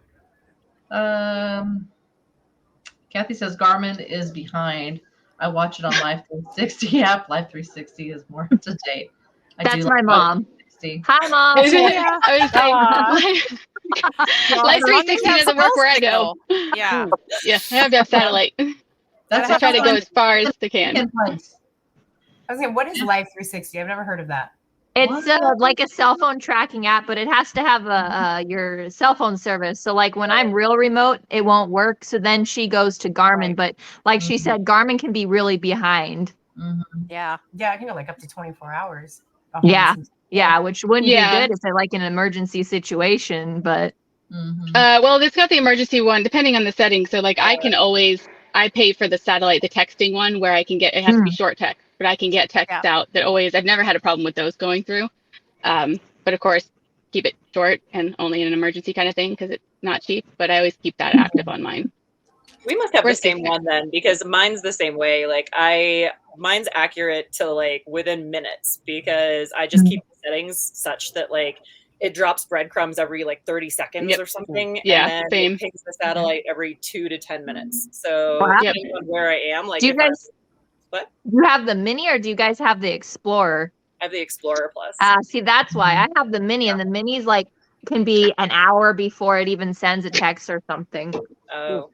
Speaker 2: Kathy says Garmin is behind. I watch it on Life 360 app. Life 360 is more up to date.
Speaker 4: That's my mom.
Speaker 2: 360.
Speaker 4: Hi, Mom.
Speaker 1: yeah.
Speaker 6: I was saying, Life 360 doesn't work where I go.
Speaker 1: Yeah.
Speaker 6: Yeah, I have to have satellite.
Speaker 2: That's
Speaker 6: I try to go as far as I can.
Speaker 3: I was saying, what is Life 360? I've never heard of that.
Speaker 4: It's like a cell phone tracking app, but it has to have your cell phone service. So like when I'm real remote, it won't work. So then she goes to Garmin.
Speaker 3: Right.
Speaker 4: But like she said, Garmin can be really behind.
Speaker 1: Yeah.
Speaker 3: Yeah, I can go like up to 24 hours.
Speaker 4: Yeah. Yeah, which wouldn't
Speaker 6: Yeah.
Speaker 4: be good if they're like in an emergency situation. But
Speaker 6: Well, it's got the emergency one, depending on the setting. So like I pay for the satellite, the texting one, where I can get, it has to be short text, but I can get text out that always, I've never had a problem with those going through. But of course, keep it short and only in an emergency kind of thing because it's not cheap, but I always keep that active on mine.
Speaker 5: We must have
Speaker 6: We're
Speaker 5: the same
Speaker 6: skipping.
Speaker 5: one then, because mine's the same way. Like mine's accurate to like within minutes, because I just keep the settings such that like it drops breadcrumbs every like 30 seconds
Speaker 6: Yep.
Speaker 5: or something,
Speaker 6: Yeah,
Speaker 5: and then
Speaker 6: same.
Speaker 5: it pings the satellite every 2 to 10 minutes. So
Speaker 4: Wow.
Speaker 5: depending on where I am, like
Speaker 4: Do you
Speaker 5: if I'm,
Speaker 4: guys
Speaker 5: what?
Speaker 4: you have the mini or do you guys have the Explorer?
Speaker 5: I have the Explorer Plus.
Speaker 4: See, that's why I have the mini, and the mini's like can be an hour before it even sends a text or something.
Speaker 5: Oh,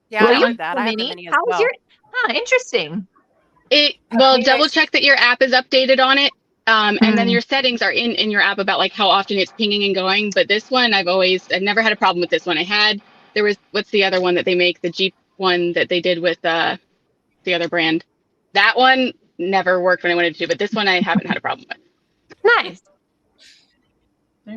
Speaker 1: Yeah,
Speaker 4: Well,
Speaker 1: I
Speaker 4: you
Speaker 1: have that.
Speaker 4: the
Speaker 1: I have the
Speaker 4: mini.
Speaker 1: mini as
Speaker 4: How was
Speaker 1: well.
Speaker 4: your? Interesting.
Speaker 6: Well,
Speaker 3: you
Speaker 6: double
Speaker 3: guys-
Speaker 6: check that your app is updated on it. And then
Speaker 4: Mm.
Speaker 6: your settings are in your app about like how often it's pinging and going. But this one, I've never had a problem with this one. There was, what's the other one that they make, the Jeep one that they did with the other brand? That one never worked when I wanted to, but this one I haven't had a problem with.
Speaker 4: Nice.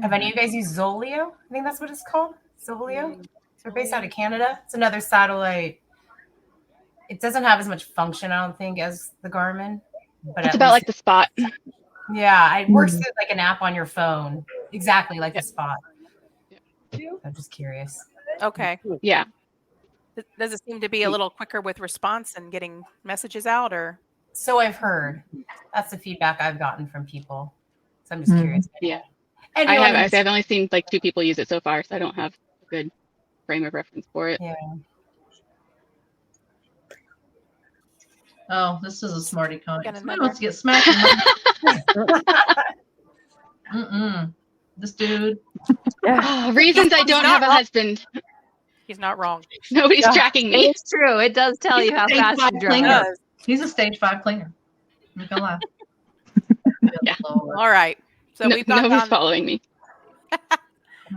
Speaker 3: Have any of you guys used Zoleo? I think that's what it's called. Zoleo. So we're based out of Canada. It's another satellite. It doesn't have as much function, I don't think, as the Garmin. But
Speaker 6: It's
Speaker 3: at
Speaker 6: about like
Speaker 3: least,
Speaker 6: the Spot.
Speaker 3: yeah, it works with like an app on your phone, exactly like the Spot. I'm just curious.
Speaker 1: Okay.
Speaker 6: Yeah.
Speaker 1: Does it seem to be a little quicker with response and getting messages out, or?
Speaker 3: So I've heard. That's the feedback I've gotten from people. So I'm just curious.
Speaker 6: Yeah.
Speaker 3: Anyone
Speaker 6: I've only seen like 2 people use it so far, so I don't have a good frame of reference for it.
Speaker 3: Yeah.
Speaker 2: Oh, this is a smarty
Speaker 1: Got
Speaker 2: comment. Somebody
Speaker 1: another.
Speaker 2: wants to get smacked. This dude.
Speaker 6: Reasons I
Speaker 1: He's
Speaker 6: don't
Speaker 1: not
Speaker 6: have a
Speaker 1: wrong.
Speaker 6: husband.
Speaker 1: He's not wrong.
Speaker 6: Nobody's
Speaker 7: Yeah.
Speaker 6: tracking me.
Speaker 4: It's true. It does tell
Speaker 2: He's
Speaker 4: you
Speaker 2: a
Speaker 4: how
Speaker 2: stage
Speaker 4: fast
Speaker 2: 5
Speaker 4: you drive.
Speaker 2: clinger. He's a stage 5 clinger. I'm not gonna lie.
Speaker 6: Yeah.
Speaker 2: Lord.
Speaker 1: All right. So we've gone
Speaker 6: Nobody's
Speaker 1: down.
Speaker 6: following me.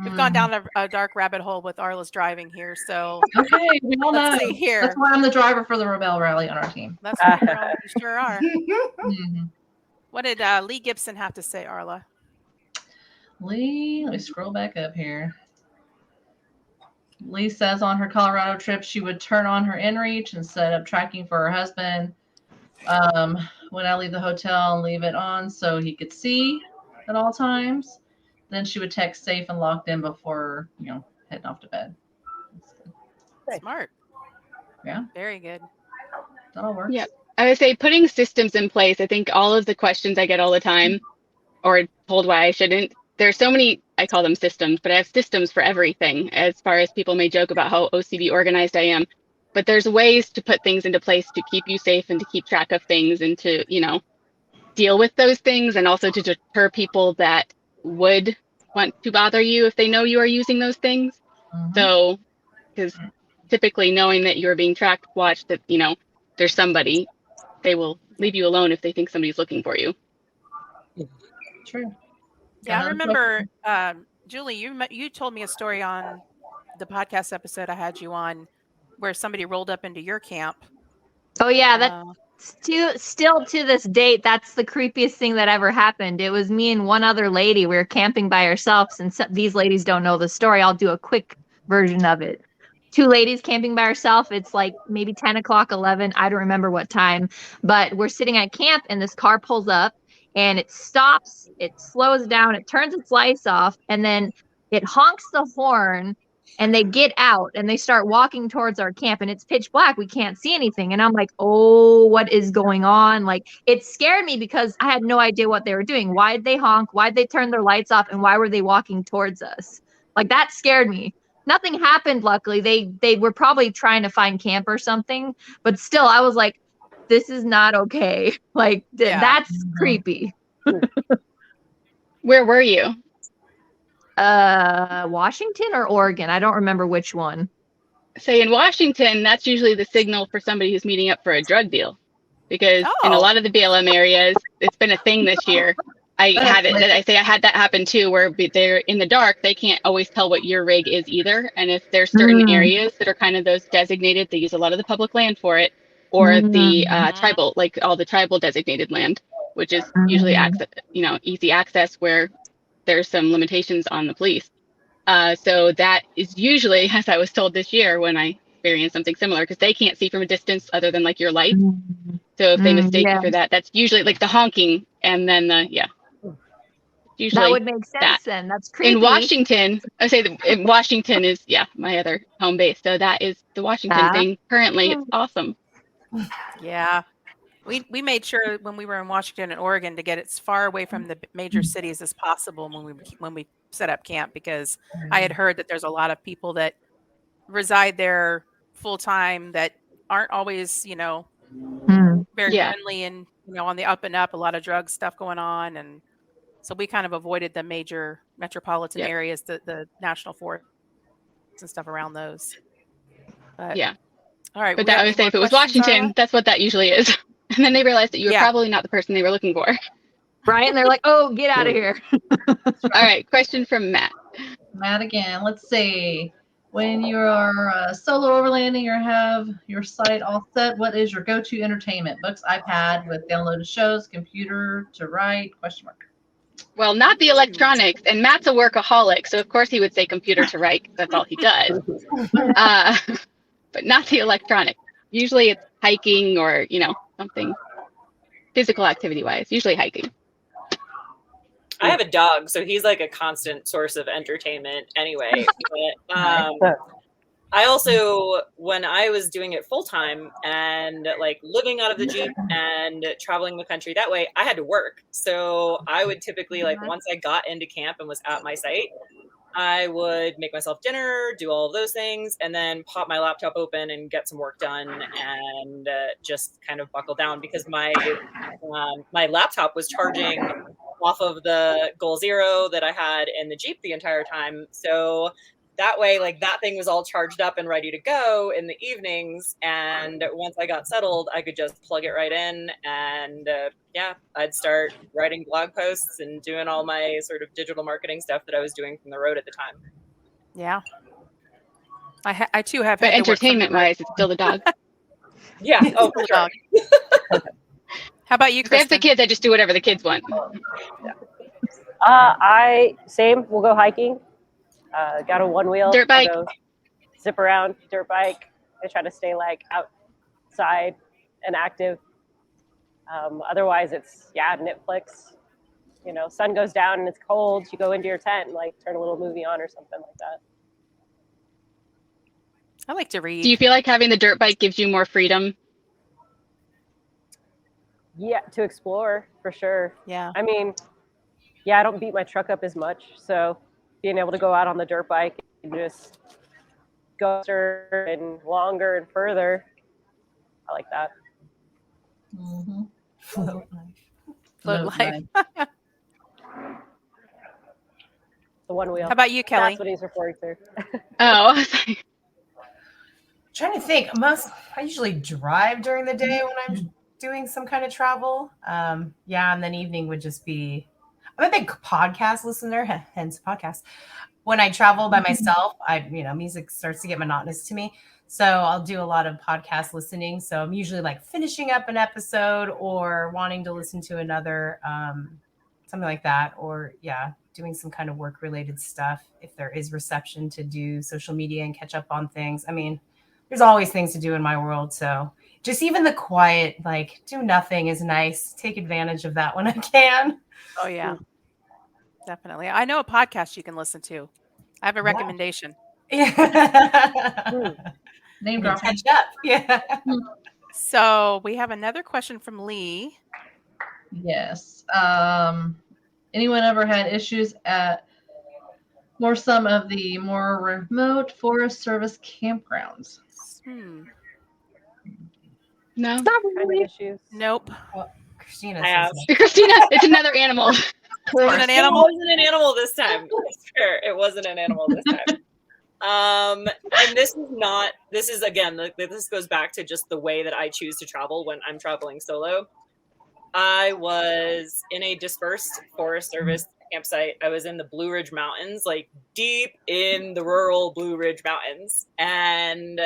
Speaker 1: We've gone down a dark rabbit hole with Arla's driving here. So
Speaker 2: Okay, we all know.
Speaker 1: let's see here.
Speaker 2: That's why I'm the driver for the Rebel Rally on our team.
Speaker 1: That's right, Arla. You sure are.
Speaker 2: Mhm.
Speaker 1: What did Lee Gibson have to say, Arla?
Speaker 2: Lee, let me scroll back up here. Lee says on her Colorado trip, she would turn on her inReach and set up tracking for her husband when I leave the hotel and leave it on so he could see at all times. Then she would text safe and locked in before, heading off to bed.
Speaker 1: Smart.
Speaker 2: Yeah.
Speaker 1: Very good.
Speaker 2: That all works.
Speaker 6: Yep. I would say putting systems in place. I think all of the questions I get all the time or told why I shouldn't, there's so many, I call them systems, but I have systems for everything, as far as people may joke about how OCD organized I am. But there's ways to put things into place to keep you safe and to keep track of things and to, deal with those things, and also to deter people that would want to bother you if they know you are using those things.
Speaker 2: Mhm.
Speaker 6: So, because typically knowing that you're being tracked, watched, that, there's somebody, they will leave you alone if they think somebody's looking for you.
Speaker 2: True.
Speaker 1: Yeah, I
Speaker 2: Another
Speaker 1: remember, Julie, you told me a story on the podcast episode I had you on where somebody rolled up into your camp.
Speaker 4: Oh yeah, that's still to this date. That's the creepiest thing that ever happened. It was me and one other lady. We were camping by ourselves, and these ladies don't know the story. I'll do a quick version of it. 2 ladies camping by ourselves. It's like maybe 10 o'clock, 11. I don't remember what time, but we're sitting at camp, and this car pulls up, and it stops. It slows down. It turns its lights off, and then it honks the horn. And they get out and they start walking towards our camp, and it's pitch black. We can't see anything. And I'm like, oh, what is going on? Like, it scared me because I had no idea what they were doing. Why did they honk? Why did they turn their lights off? And why were they walking towards us? Like, that scared me. Nothing happened, luckily. They were probably trying to find camp or something. But still, I was like, this is not okay. Like, that's creepy.
Speaker 6: Where were you?
Speaker 4: Washington or Oregon? I don't remember which one.
Speaker 6: Say in Washington, that's usually the signal for somebody who's meeting up for a drug deal, because in a lot of the BLM areas, it's been a thing this year. I had that happen too, where they're in the dark, they can't always tell what your rig is either. And if there's certain areas that are kind of those designated, they use a lot of the public land for it, or the tribal, like all the tribal designated land, which is usually easy access where there's some limitations on the police. So that is usually, as I was told this year when I experienced something similar, because they can't see from a distance other than like your lights. So if they mistake you for that, that's usually like the honking and then Usually
Speaker 4: That would make sense
Speaker 6: that.
Speaker 4: then. That's creepy.
Speaker 6: In Washington, I say that in Washington is my other home base. So that is the Washington
Speaker 4: Ah.
Speaker 6: thing currently. It's awesome.
Speaker 1: Yeah. We made sure when we were in Washington and Oregon to get as far away from the major cities as possible when we set up camp, because I had heard that there's a lot of people that reside there full time that aren't always,
Speaker 4: Hmm.
Speaker 1: very
Speaker 6: Yeah.
Speaker 1: friendly and, on the up and up, a lot of drug stuff going on. And so we kind of avoided the major metropolitan
Speaker 6: Yep.
Speaker 1: areas, the national forests and stuff around those. But,
Speaker 6: Yeah.
Speaker 1: all right.
Speaker 6: But
Speaker 1: we
Speaker 6: that
Speaker 1: have
Speaker 6: I
Speaker 1: any
Speaker 6: would say
Speaker 1: more
Speaker 6: if it was
Speaker 1: questions,
Speaker 6: Washington,
Speaker 1: Arla?
Speaker 6: that's what that usually is. And then they realized that you were
Speaker 1: Yeah.
Speaker 6: probably not the person they were looking for.
Speaker 4: Right? And they're like, oh, get out of here.
Speaker 6: All right. Question from Matt.
Speaker 2: Matt again. Let's see. When you are solo overlanding or have your site all set, what is your go-to entertainment? Books, iPad with downloaded shows, computer to write? Question mark.
Speaker 6: Well, not the electronics. And Matt's a workaholic. So, of course, he would say computer to write because that's all he does. But not the electronic. Usually it's hiking or, something physical activity wise, usually hiking.
Speaker 5: I have a dog, so he's like a constant source of entertainment anyway. But, I also, when I was doing it full time and like living out of the Jeep and traveling the country that way, I had to work. So I would typically, like, once I got into camp and was at my site, I would make myself dinner, do all of those things, and then pop my laptop open and get some work done and just kind of buckle down, because my laptop was charging off of the Goal Zero that I had in the Jeep the entire time. So that way, like, that thing was all charged up and ready to go in the evenings. And once I got settled, I could just plug it right in. And I'd start writing blog posts and doing all my sort of digital marketing stuff that I was doing from the road at the time.
Speaker 1: Yeah. I too have
Speaker 6: But
Speaker 1: had to work from the
Speaker 6: entertainment wise, it's still the dog.
Speaker 5: Yeah. Oh, for sure.
Speaker 1: How about you,
Speaker 6: If they have the
Speaker 1: Kristen?
Speaker 6: kids, I just do whatever the kids want.
Speaker 7: We'll go hiking. Got a one wheel.
Speaker 6: Dirt bike.
Speaker 7: I'll go zip around, dirt bike. I try to stay like outside and active. Otherwise it's Netflix. Sun goes down and it's cold. You go into your tent and like turn a little movie on or something like that.
Speaker 1: I like to read.
Speaker 6: Do you feel like having the dirt bike gives you more freedom?
Speaker 7: Yeah, to explore for sure.
Speaker 1: Yeah.
Speaker 7: I mean, I don't beat my truck up as much, so being able to go out on the dirt bike and just go faster and longer and further, I like that.
Speaker 2: Mm-hmm.
Speaker 3: Float life.
Speaker 1: Float life.
Speaker 7: The one wheel.
Speaker 1: How about you, Kelly?
Speaker 7: That's what he's referring to.
Speaker 6: Oh,
Speaker 3: Trying to think. I usually drive during the day when I'm doing some kind of travel. And then evening would just be. I'm a big podcast listener, hence podcast. When I travel by myself, music starts to get monotonous to me. So I'll do a lot of podcast listening. So I'm usually like finishing up an episode or wanting to listen to another, something like that. Or doing some kind of work related stuff. If there is reception to do social media and catch up on things. I mean, there's always things to do in my world. So just even the quiet, like do nothing is nice. Take advantage of that when I can.
Speaker 1: Oh, yeah. Definitely. I know a podcast you can listen to. I have a recommendation.
Speaker 3: Yeah.
Speaker 2: Name drop.
Speaker 3: Catch up. Yeah.
Speaker 1: So we have another question from Lee.
Speaker 2: Yes. Anyone ever had issues at some of the more remote Forest Service campgrounds?
Speaker 6: no.
Speaker 4: Not
Speaker 7: Kind of
Speaker 4: really.
Speaker 7: issues.
Speaker 1: Nope.
Speaker 3: Christina
Speaker 5: I have.
Speaker 3: says no.
Speaker 6: Christina, it's another animal.
Speaker 1: Is it an animal?
Speaker 5: It wasn't an animal this time. I swear, it wasn't an animal this time. And this goes back to just the way that I choose to travel when I'm traveling solo. I was in a dispersed Forest Service campsite. I was in the Blue Ridge Mountains, like deep in the rural Blue Ridge Mountains. And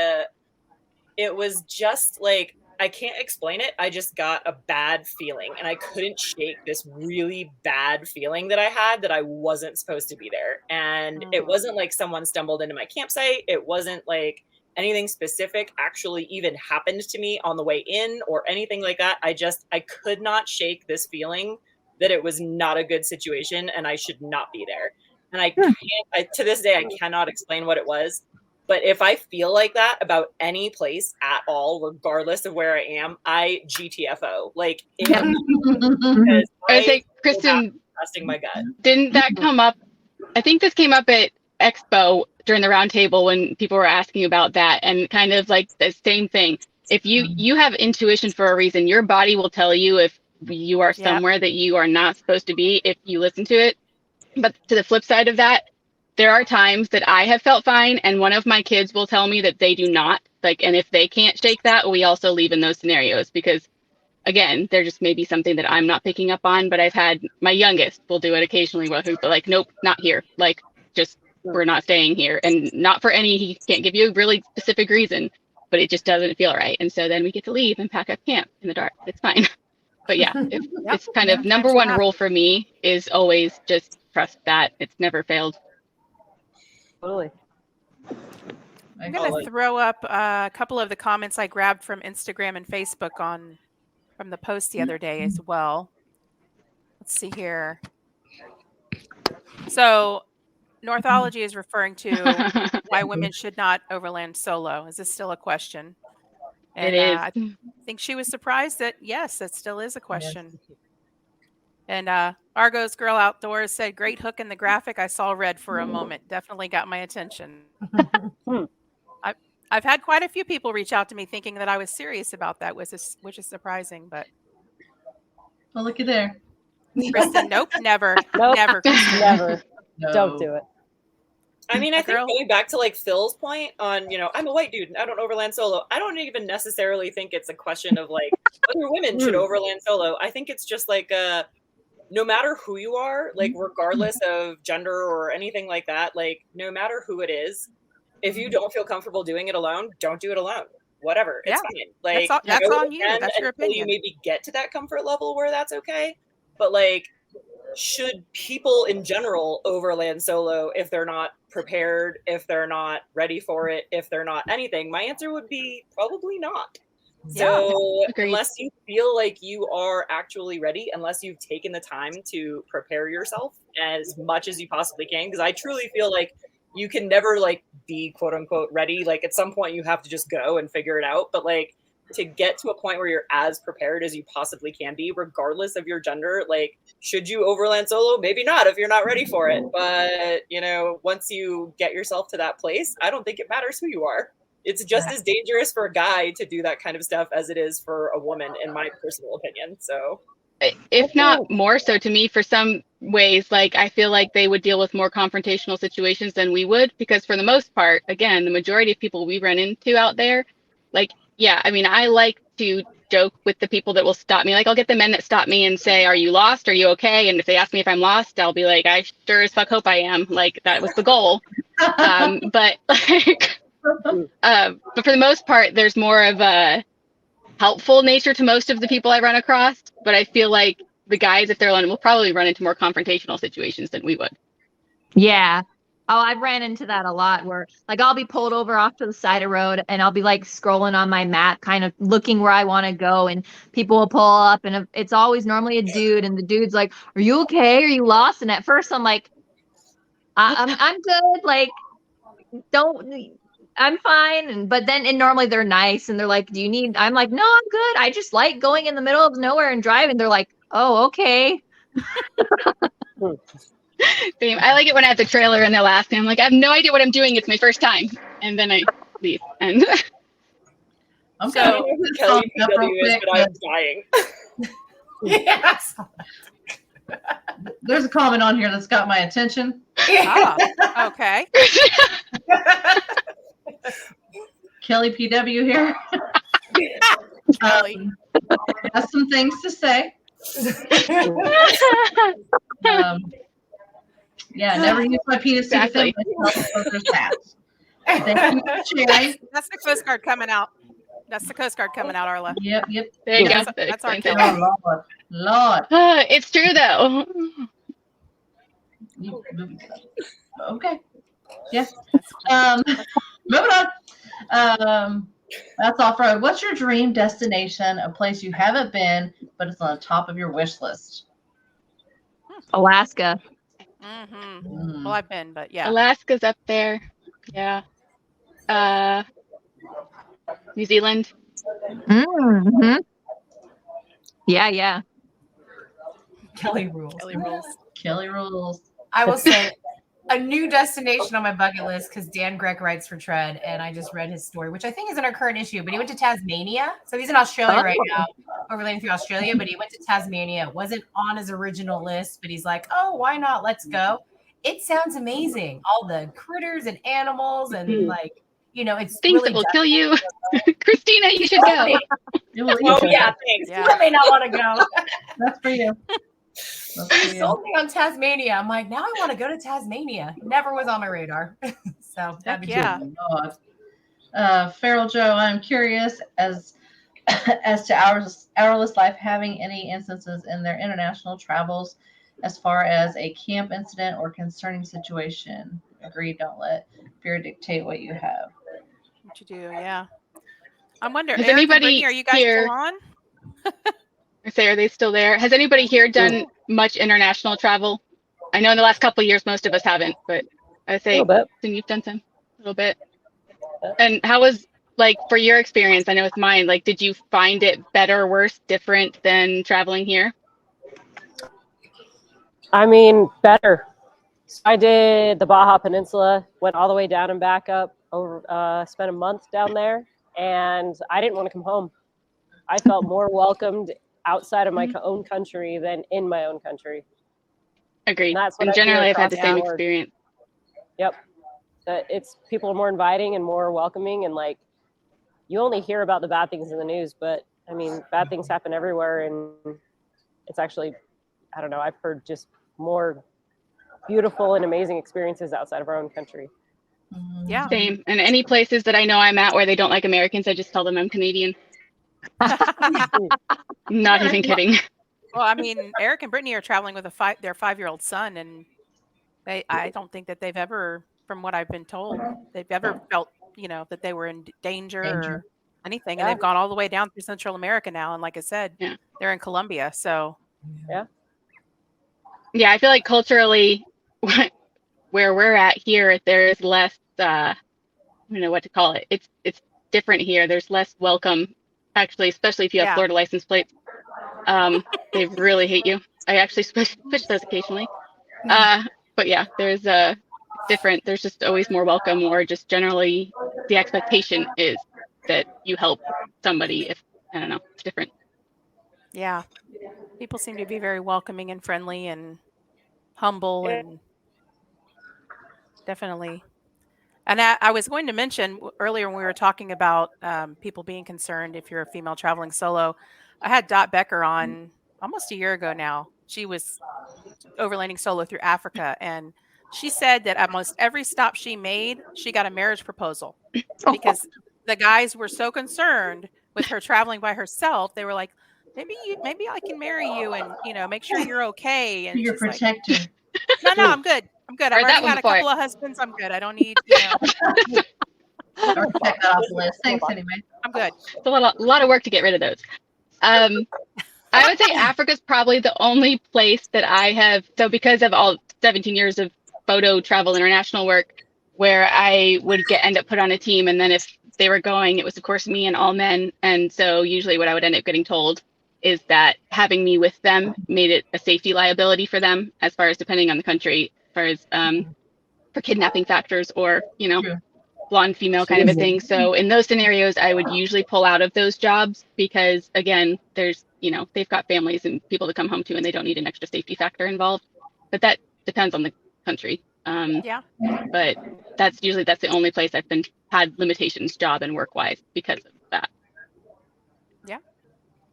Speaker 5: it was just like, I can't explain it. I just got a bad feeling and I couldn't shake this really bad feeling that I had that I wasn't supposed to be there. And it wasn't like someone stumbled into my campsite. It wasn't like anything specific actually even happened to me on the way in or anything like that. I could not shake this feeling that it was not a good situation and I should not be there. And to this day, I cannot explain what it was. But if I feel like that about any place at all, regardless of where I am, I GTFO. Like,
Speaker 6: I would say, Kristen,
Speaker 5: trusting my gut.
Speaker 6: didn't that come up? I think this came up at Expo during the roundtable when people were asking about that, and kind of like the same thing. If you have intuition for a reason, your body will tell you if you are somewhere that you are not supposed to be if you listen to it. But to the flip side of that, there are times that I have felt fine, and one of my kids will tell me that they do not. Like, and if they can't shake that, we also leave in those scenarios because, again, there just may be something that I'm not picking up on. But I've had my youngest will do it occasionally, where he'll be like, nope, not here. Like, just we're not staying here, and not for any. He can't give you a really specific reason, but it just doesn't feel right. And so then we get to leave and pack up camp in the dark. It's fine. But yeah, it's kind of number one rule for me is always just trust that. It's never failed.
Speaker 7: Totally.
Speaker 1: I'm going to throw up a couple of the comments I grabbed from Instagram and Facebook from the post the other day as well. Let's see here. So Northology is referring to why women should not overland solo. Is this still a question? And,
Speaker 6: it is.
Speaker 1: I think she was surprised that, yes, that still is a question. Yes. And Argo's Girl Outdoors said, great hook in the graphic. I saw red for a moment. Definitely got my attention. I've had quite a few people reach out to me thinking that I was serious about that, which is surprising. But
Speaker 2: well, looky there.
Speaker 1: Kristen, nope, never.
Speaker 7: Nope.
Speaker 1: Never.
Speaker 7: Never.
Speaker 2: No.
Speaker 7: Don't do it.
Speaker 5: I mean, I think going back to like Phil's point on, I'm a white dude and I don't overland solo. I don't even necessarily think it's a question of like whether women should overland solo. I think it's just like no matter who you are, like regardless of gender or anything like that, like no matter who it is, if you don't feel comfortable doing it alone, don't do it alone. Whatever, it's fine. Like
Speaker 1: that's on you. That's your opinion.
Speaker 5: You maybe get to that comfort level where that's okay, but like, should people in general overland solo if they're not prepared, if they're not ready for it, if they're not anything? My answer would be probably not. So unless you feel like you are actually ready, unless you've taken the time to prepare yourself as much as you possibly can, because I truly feel like you can never like be quote unquote ready. Like at some point you have to just go and figure it out. But like to get to a point where you're as prepared as you possibly can be, regardless of your gender, like should you overland solo? Maybe not if you're not ready for it. But once you get yourself to that place, I don't think it matters who you are. It's just as dangerous for a guy to do that kind of stuff as it is for a woman, in my personal opinion. So,
Speaker 6: if not more so to me, for some ways, like I feel like they would deal with more confrontational situations than we would, because for the most part, again, the majority of people we run into out there, like, yeah, I mean, I like to joke with the people that will stop me. Like I'll get the men that stop me and say, are you lost? Are you okay? And if they ask me if I'm lost, I'll be like, I sure as fuck hope I am. Like that was the goal. But like, but for the most part, there's more of a helpful nature to most of the people I run across. But I feel like the guys, if they're alone, will probably run into more confrontational situations than we would.
Speaker 4: Yeah. Oh, I've ran into that a lot where like I'll be pulled over off to the side of the road and I'll be like scrolling on my map, kind of looking where I want to go, and people will pull up and it's always normally a dude, and the dude's like, are you okay? Are you lost? And at first I'm like, I'm good. Like, I'm fine. But then normally they're nice and they're like, do you need, I'm like, no, I'm good. I just like going in the middle of nowhere and driving. They're like, oh, okay.
Speaker 6: Same. I like it when I have the trailer and they'll ask me. I'm like, I have no idea what I'm doing. It's my first time. And then I leave. And
Speaker 5: I'm so Kelly PW is, but I'm dying.
Speaker 3: Yes.
Speaker 2: There's a comment on here that's got my attention.
Speaker 1: Oh, okay.
Speaker 2: Kelly PW here.
Speaker 1: Kelly
Speaker 2: has some things to say. Yeah, never use my penis to defend myself. There's that. Thank you for sharing.
Speaker 1: That's the Coast Guard coming out. That's the Coast Guard coming out, Arla.
Speaker 2: Yep.
Speaker 6: There you go.
Speaker 1: That's our Kelly.
Speaker 2: Oh, Lord.
Speaker 6: It's true though.
Speaker 2: Okay. Yes. Moving on. That's off-road. What's your dream destination? A place you haven't been, but it's on the top of your wish list.
Speaker 4: Alaska.
Speaker 1: Mm-hmm. Well, I've been, but yeah.
Speaker 6: Alaska's up there. Yeah. New Zealand.
Speaker 4: Mm-hmm. Yeah.
Speaker 3: Kelly rules.
Speaker 1: Kelly rules.
Speaker 2: Kelly rules.
Speaker 3: I will say a new destination on my bucket list because Dan Grech writes for Tread, and I just read his story, which I think is in our current issue. But he went to Tasmania, so he's in Australia right now, overlanding through Australia. But he went to Tasmania. It wasn't on his original list, but he's like, "Oh, why not? Let's go." It sounds amazing. All the critters and animals, and like, it's
Speaker 6: Things
Speaker 3: really
Speaker 6: that will kill you. Christina, you should go.
Speaker 5: Oh yeah, thanks.
Speaker 3: You may not want to go.
Speaker 2: That's for you.
Speaker 3: He sold me on Tasmania. I'm like, now I want to go to Tasmania. Never was on my radar. So that'd be
Speaker 2: Feral Joe, I'm curious as to Hourless Life having any instances in their international travels as far as a camp incident or concerning situation. Agreed, don't let fear dictate what you have.
Speaker 1: What you do, yeah. I'm wondering,
Speaker 6: Has
Speaker 1: Eric and
Speaker 6: anybody
Speaker 1: Brittany, are you guys
Speaker 6: here-
Speaker 1: still on?
Speaker 6: Are they still there? Has anybody here done much international travel? I know in the last couple of years, most of us haven't, but I say,
Speaker 7: A little bit.
Speaker 6: you've done some, a little bit. And how was, like, for your experience, I know it's mine, like, did you find it better, worse, different than traveling here?
Speaker 7: I mean, better. So I did the Baja Peninsula, went all the way down and back up, spent a month down there, and I didn't want to come home. I felt more welcomed outside of my own country than in my own country.
Speaker 6: Agreed.
Speaker 7: That's what
Speaker 6: And
Speaker 7: I hear
Speaker 6: generally, I've had the
Speaker 7: across
Speaker 6: same
Speaker 7: the board.
Speaker 6: experience.
Speaker 7: Yep. It's people are more inviting and more welcoming, and like you only hear about the bad things in the news, but I mean, bad things happen everywhere, and it's actually, I don't know, I've heard just more beautiful and amazing experiences outside of our own country.
Speaker 1: Yeah.
Speaker 6: Same. And any places that I know I'm at where they don't like Americans, I just tell them I'm Canadian. Not even kidding.
Speaker 1: Well, I mean, Eric and Brittany are traveling with their 5-year-old son, and I don't think that they've ever, from what I've been told, they've ever felt, that they were in danger. Or anything. And
Speaker 7: Yeah.
Speaker 1: they've gone all the way down through Central America now. And like I said, they're in Colombia. So
Speaker 6: Yeah, I feel like culturally, where we're at here, there's less, I don't know what to call it. It's different here. There's less welcome, actually, especially if you have Florida license plates. They really hate you. I actually switch those occasionally. But yeah, there's different. There's just always more welcome, or just generally the expectation is that you help somebody. If I don't know, it's different.
Speaker 1: Yeah, people seem to be very welcoming and friendly and humble, and definitely. And I was going to mention earlier when we were talking about people being concerned if you're a female traveling solo. I had Dot Becker on almost a year ago now. She was overlanding solo through Africa, and she said that almost every stop she made, she got a marriage proposal because the guys were so concerned with her traveling by herself. They were like, maybe I can marry you and make sure you're okay. And
Speaker 2: You're protected.
Speaker 1: Like, no, I'm good. I've already had a couple of husbands. I'm good. I don't need.
Speaker 2: I'll check that off the list. Thanks anyway.
Speaker 1: I'm good.
Speaker 6: It's a lot of work to get rid of those. I would say Africa's probably the only place that I have, so because of all 17 years of photo travel international work, where I would end up put on a team, and then if they were going, it was of course me and all men. And so usually what I would end up getting told is that having me with them made it a safety liability for them, as far as depending on the country, as far as for kidnapping factors or, blonde female kind of a thing. So in those scenarios, I would usually pull out of those jobs because, again, there's, they've got families and people to come home to, and they don't need an extra safety factor involved. But that depends on the country. But that's the only place I've had limitations job and work wise because of that.
Speaker 1: Yeah.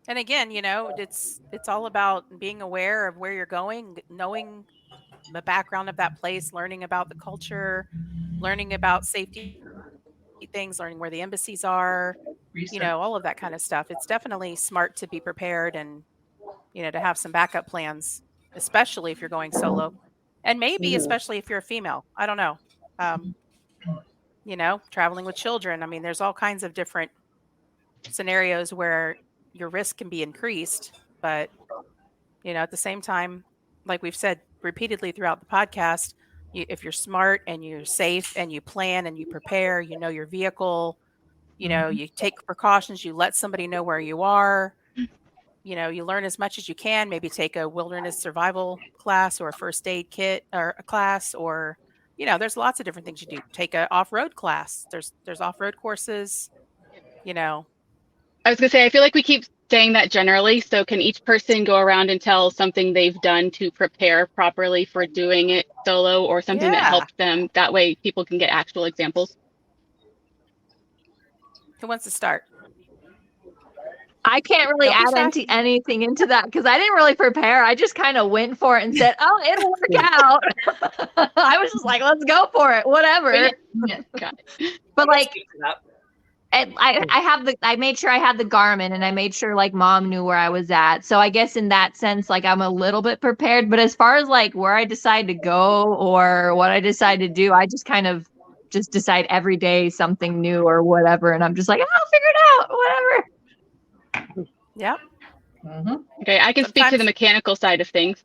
Speaker 1: And again, it's all about being aware of where you're going, knowing the background of that place, learning about the culture, learning about safety things, learning where the embassies are, all of that kind of stuff. It's definitely smart to be prepared and, to have some backup plans, especially if you're going solo, and maybe especially if you're a female. I don't know. Traveling with children. I mean, there's all kinds of different scenarios where your risk can be increased, but, at the same time, like we've said repeatedly throughout the podcast, if you're smart and you're safe and you plan and you prepare, you know your vehicle, you take precautions, you let somebody know where you are, you learn as much as you can, maybe take a wilderness survival class or a first aid kit or a class, or, there's lots of different things you do. Take a off-road class. There's off-road courses,
Speaker 6: I was gonna say, I feel like we keep saying that generally. So can each person go around and tell something they've done to prepare properly for doing it solo, or something that
Speaker 1: Yeah.
Speaker 6: helped them? That way people can get actual examples.
Speaker 1: Who wants to start?
Speaker 4: I can't really
Speaker 1: Don't be
Speaker 4: add
Speaker 1: shy.
Speaker 4: anything into that because I didn't really prepare. I just kind of went for it and said, "Oh, it'll work out." I was just like, "Let's go for it, whatever."
Speaker 2: Yeah.
Speaker 6: Got it.
Speaker 4: But like, I made sure I had the Garmin, and I made sure like mom knew where I was at. So I guess in that sense, like I'm a little bit prepared. But as far as like where I decide to go or what I decide to do, I just kind of just decide every day something new or whatever, and I'm just like, I'll figure it out, whatever.
Speaker 1: Yep.
Speaker 6: Okay, I can speak to the
Speaker 1: Sometimes-
Speaker 6: mechanical side of things.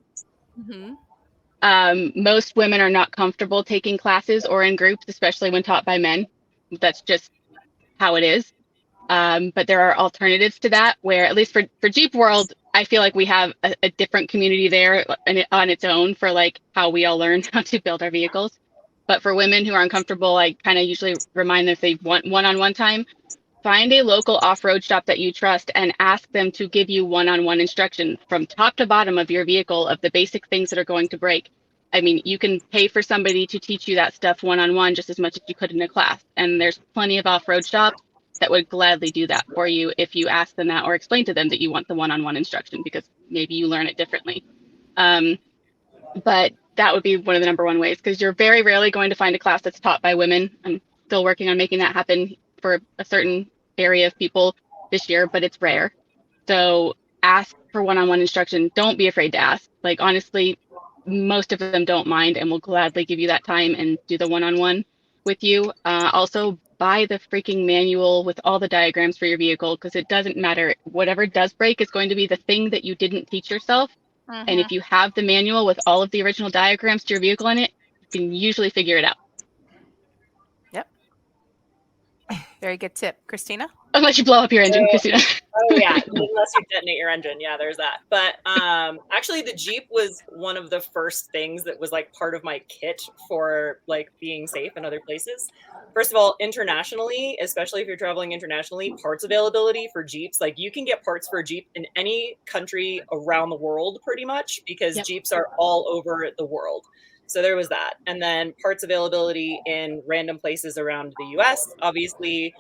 Speaker 1: Mm-hmm.
Speaker 6: Most women are not comfortable taking classes or in groups, especially when taught by men. That's just how it is. But there are alternatives to that, where at least for Jeep World, I feel like we have a different community there on its own for like how we all learn how to build our vehicles. But for women who are uncomfortable, I kind of usually remind them if they want one-on-one time, find a local off-road shop that you trust and ask them to give you one-on-one instruction from top to bottom of your vehicle of the basic things that are going to break. I mean, you can pay for somebody to teach you that stuff one-on-one just as much as you could in a class. And there's plenty of off-road shops that would gladly do that for you if you ask them that or explain to them that you want the one-on-one instruction because maybe you learn it differently. But that would be one of the number one ways, because you're very rarely going to find a class that's taught by women. I'm still working on making that happen for a certain area of people this year, but it's rare. So ask for one-on-one instruction. Don't be afraid to ask. Like, honestly, most of them don't mind and will gladly give you that time and do the one-on-one with you. Also, buy the freaking manual with all the diagrams for your vehicle, because it doesn't matter. Whatever does break is going to be the thing that you didn't teach yourself. And if you have the manual with all of the original diagrams to your vehicle in it, you can usually figure it out.
Speaker 1: Yep. Very good tip. Christina?
Speaker 6: Unless you blow up your engine, Christina.
Speaker 5: Oh yeah, unless you detonate your engine. Yeah, there's that. But actually the Jeep was one of the first things that was like part of my kit for like being safe in other places. First of all, internationally, especially if you're traveling internationally, parts availability for Jeeps, like you can get parts for a Jeep in any country around the world pretty much, because Jeeps are all over the world. So there was that. And then parts availability in random places around the US. Obviously,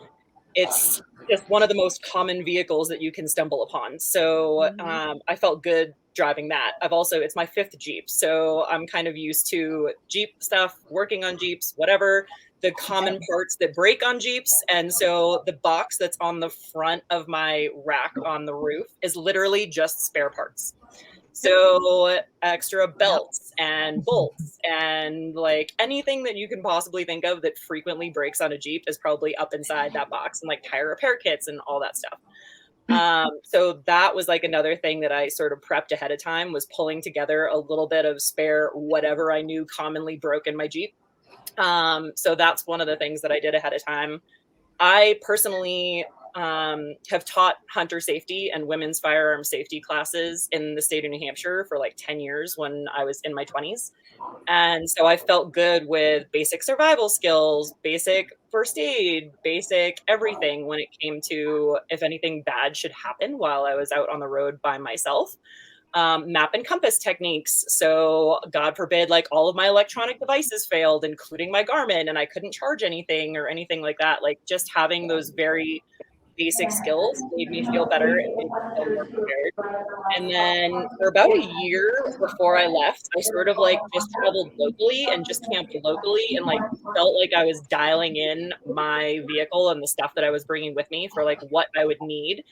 Speaker 5: it's just one of the most common vehicles that you can stumble upon. So I felt good driving that. It's my 5th Jeep. So I'm kind of used to Jeep stuff, working on Jeeps, whatever, the common parts that break on Jeeps. And so the box that's on the front of my rack on the roof is literally just spare parts. So extra belts and bolts and like anything that you can possibly think of that frequently breaks on a Jeep is probably up inside that box, and like tire repair kits and all that stuff. So that was like another thing that I sort of prepped ahead of time, was pulling together a little bit of spare whatever I knew commonly broke in my Jeep. So that's one of the things that I did ahead of time. I personally have taught hunter safety and women's firearm safety classes in the state of New Hampshire for like 10 years when I was in my 20s. And so I felt good with basic survival skills, basic first aid, basic everything when it came to if anything bad should happen while I was out on the road by myself. Map and compass techniques. So God forbid, like all of my electronic devices failed, including my Garmin, and I couldn't charge anything or anything like that. Like just having those very basic skills made me feel better and made me feel more prepared. And then for about a year before I left, I sort of like just traveled locally and just camped locally and like felt like I was dialing in my vehicle and the stuff that I was bringing with me for like what I would need.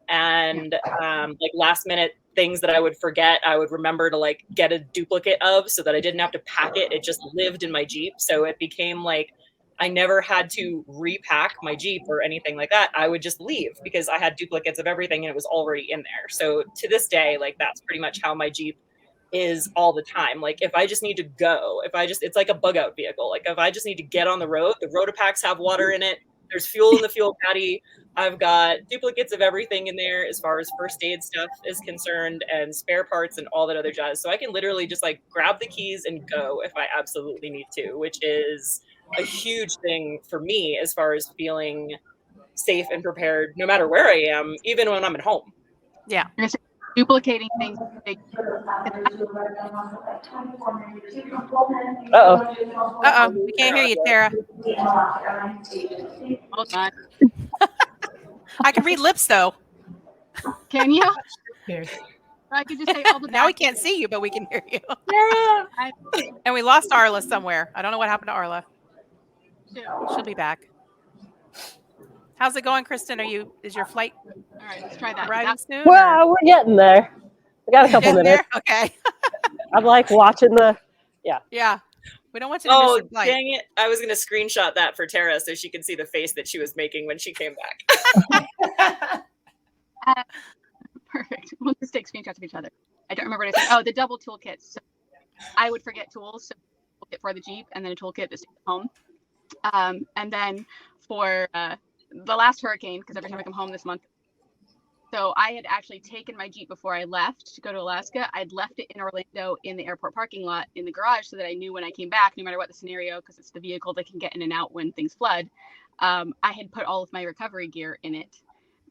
Speaker 5: And like last minute things that I would forget, I would remember to like get a duplicate of so that I didn't have to pack it. It just lived in my Jeep. So it became like I never had to repack my Jeep or anything like that. I would just leave because I had duplicates of everything and it was already in there. So to this day, like that's pretty much how my Jeep is all the time. Like if I just need to go, it's like a bug out vehicle. Like if I just need to get on the road Rotopacks have water in it. There's fuel in the fuel caddy. I've got duplicates of everything in there as far as first aid stuff is concerned, and spare parts and all that other jazz. So I can literally just like grab the keys and go if I absolutely need to, which is a huge thing for me as far as feeling safe and prepared no matter where I am, even when I'm at home.
Speaker 1: Yeah.
Speaker 6: Duplicating things.
Speaker 5: Uh-oh.
Speaker 1: We can't hear you, Tara.
Speaker 6: Hold on.
Speaker 1: I can read lips though.
Speaker 6: Can you?
Speaker 3: Here.
Speaker 6: I could just say all the
Speaker 1: Now we
Speaker 6: bad
Speaker 1: can't see you, but we can hear you.
Speaker 6: I-
Speaker 1: And we lost Arla somewhere. I don't know what happened to Arla.
Speaker 6: too.
Speaker 1: She'll be back. How's it going, Kristen? Is your flight
Speaker 6: All right, let's try that.
Speaker 1: arriving soon?
Speaker 7: Well, we're getting there. We got a couple
Speaker 1: Getting
Speaker 7: minutes.
Speaker 1: there? Okay.
Speaker 7: I'm like watching the.
Speaker 1: Yeah. We don't want you to miss
Speaker 5: Oh,
Speaker 1: your flight.
Speaker 5: dang it. I was going to screenshot that for Tara so she could see the face that she was making when she came back.
Speaker 6: Perfect. We'll just take screenshots of each other. I don't remember what I said. Oh, the double toolkits. So I would forget tools. So toolkit for the Jeep and then a toolkit that's home. And then for the last hurricane, because every time I come home this month. So I had actually taken my Jeep before I left to go to Alaska. I'd left it in Orlando in the airport parking lot in the garage so that I knew when I came back, no matter what the scenario, because it's the vehicle that can get in and out when things flood. I had put all of my recovery gear in it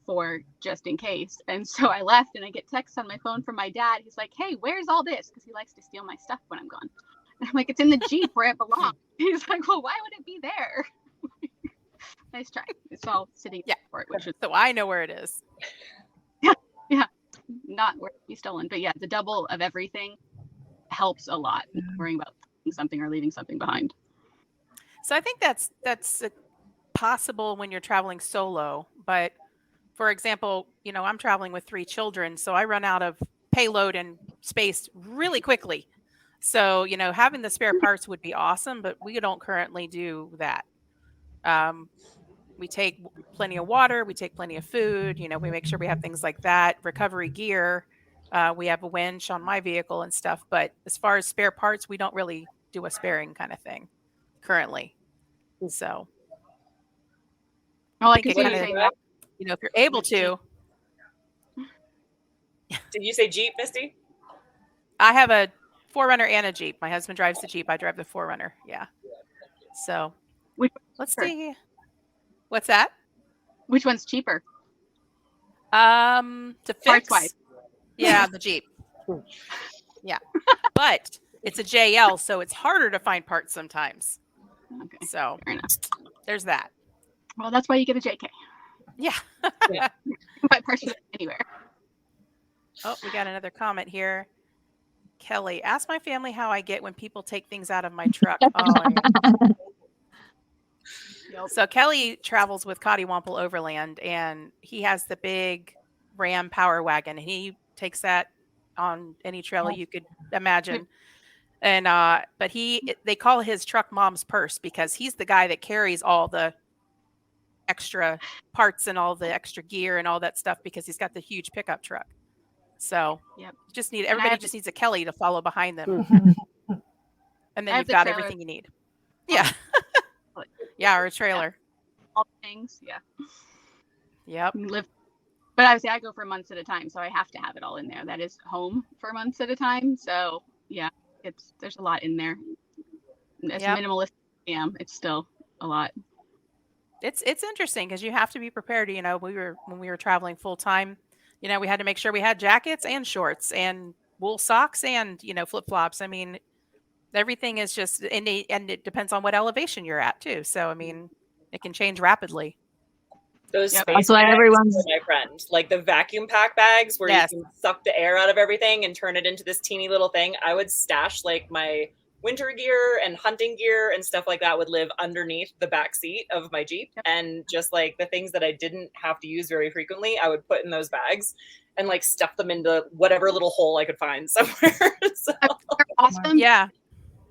Speaker 6: for just in case. And so I left and I get texts on my phone from my dad. He's like, hey, where's all this? Because he likes to steal my stuff when I'm gone. And I'm like, it's in the Jeep where it belongs. He's like, well, why would it be there? Nice try. It's all sitting
Speaker 1: Yeah.
Speaker 6: for it, which is
Speaker 1: So I know where it is.
Speaker 6: not where it be stolen. But yeah, the double of everything helps a lot. Worrying about something or leaving something behind.
Speaker 1: So I think that's possible when you're traveling solo. But for example, I'm traveling with 3 children, so I run out of payload and space really quickly. So, having the spare parts would be awesome, but we don't currently do that. We take plenty of water, we take plenty of food, we make sure we have things like that, recovery gear. We have a winch on my vehicle and stuff, but as far as spare parts, we don't really do a sparing kind of thing currently. So
Speaker 6: Well, I
Speaker 1: think
Speaker 6: can
Speaker 1: it
Speaker 6: see you
Speaker 1: kinda-
Speaker 6: saying that.
Speaker 1: if you're able to.
Speaker 5: Did you say Jeep, Misty?
Speaker 1: I have a 4Runner and a Jeep. My husband drives the Jeep. I drive the 4Runner. Yeah. So
Speaker 6: Which
Speaker 1: let's
Speaker 6: cheaper?
Speaker 1: see. What's that?
Speaker 6: Which one's cheaper?
Speaker 1: To fix.
Speaker 6: Parts-wise.
Speaker 1: Yeah, the Jeep. Yeah. But it's a JL, so it's harder to find parts sometimes.
Speaker 6: Okay,
Speaker 1: So
Speaker 6: fair enough.
Speaker 1: there's that.
Speaker 6: Well, that's why you get a JK.
Speaker 1: Yeah.
Speaker 6: You can buy parts anywhere.
Speaker 1: Oh, we got another comment here. Kelly, ask my family how I get when people take things out of my truck. So Kelly travels with Cottywomple Overland, and he has the big Ram Power Wagon, and he takes that on any trailer you could imagine. And but they call his truck Mom's Purse because he's the guy that carries all the extra parts and all the extra gear and all that stuff because he's got the huge pickup truck. So everybody just needs a Kelly to follow behind them. And then you've got everything you need. Yeah. Yeah, or a trailer.
Speaker 6: All things, yeah.
Speaker 1: Yep.
Speaker 6: But obviously I go for months at a time, so I have to have it all in there. That is home for months at a time. So yeah, there's a lot in there. As minimalist as I am, it's still a lot.
Speaker 1: It's interesting because you have to be prepared. When we were traveling full time, we had to make sure we had jackets and shorts and wool socks and flip flops. I mean, everything is just and it depends on what elevation you're at too. So I mean, it can change rapidly.
Speaker 5: Those space
Speaker 4: That's why
Speaker 5: bags
Speaker 4: everyone's
Speaker 5: are my friend. Like the vacuum pack bags where
Speaker 1: Yes.
Speaker 5: you can suck the air out of everything and turn it into this teeny little thing. I would stash like my winter gear and hunting gear and stuff like that would live underneath the back seat of my Jeep. And just like the things that I didn't have to use very frequently, I would put in those bags and like stuff them into whatever little hole I could find somewhere. So.
Speaker 6: They're awesome.
Speaker 1: Yeah.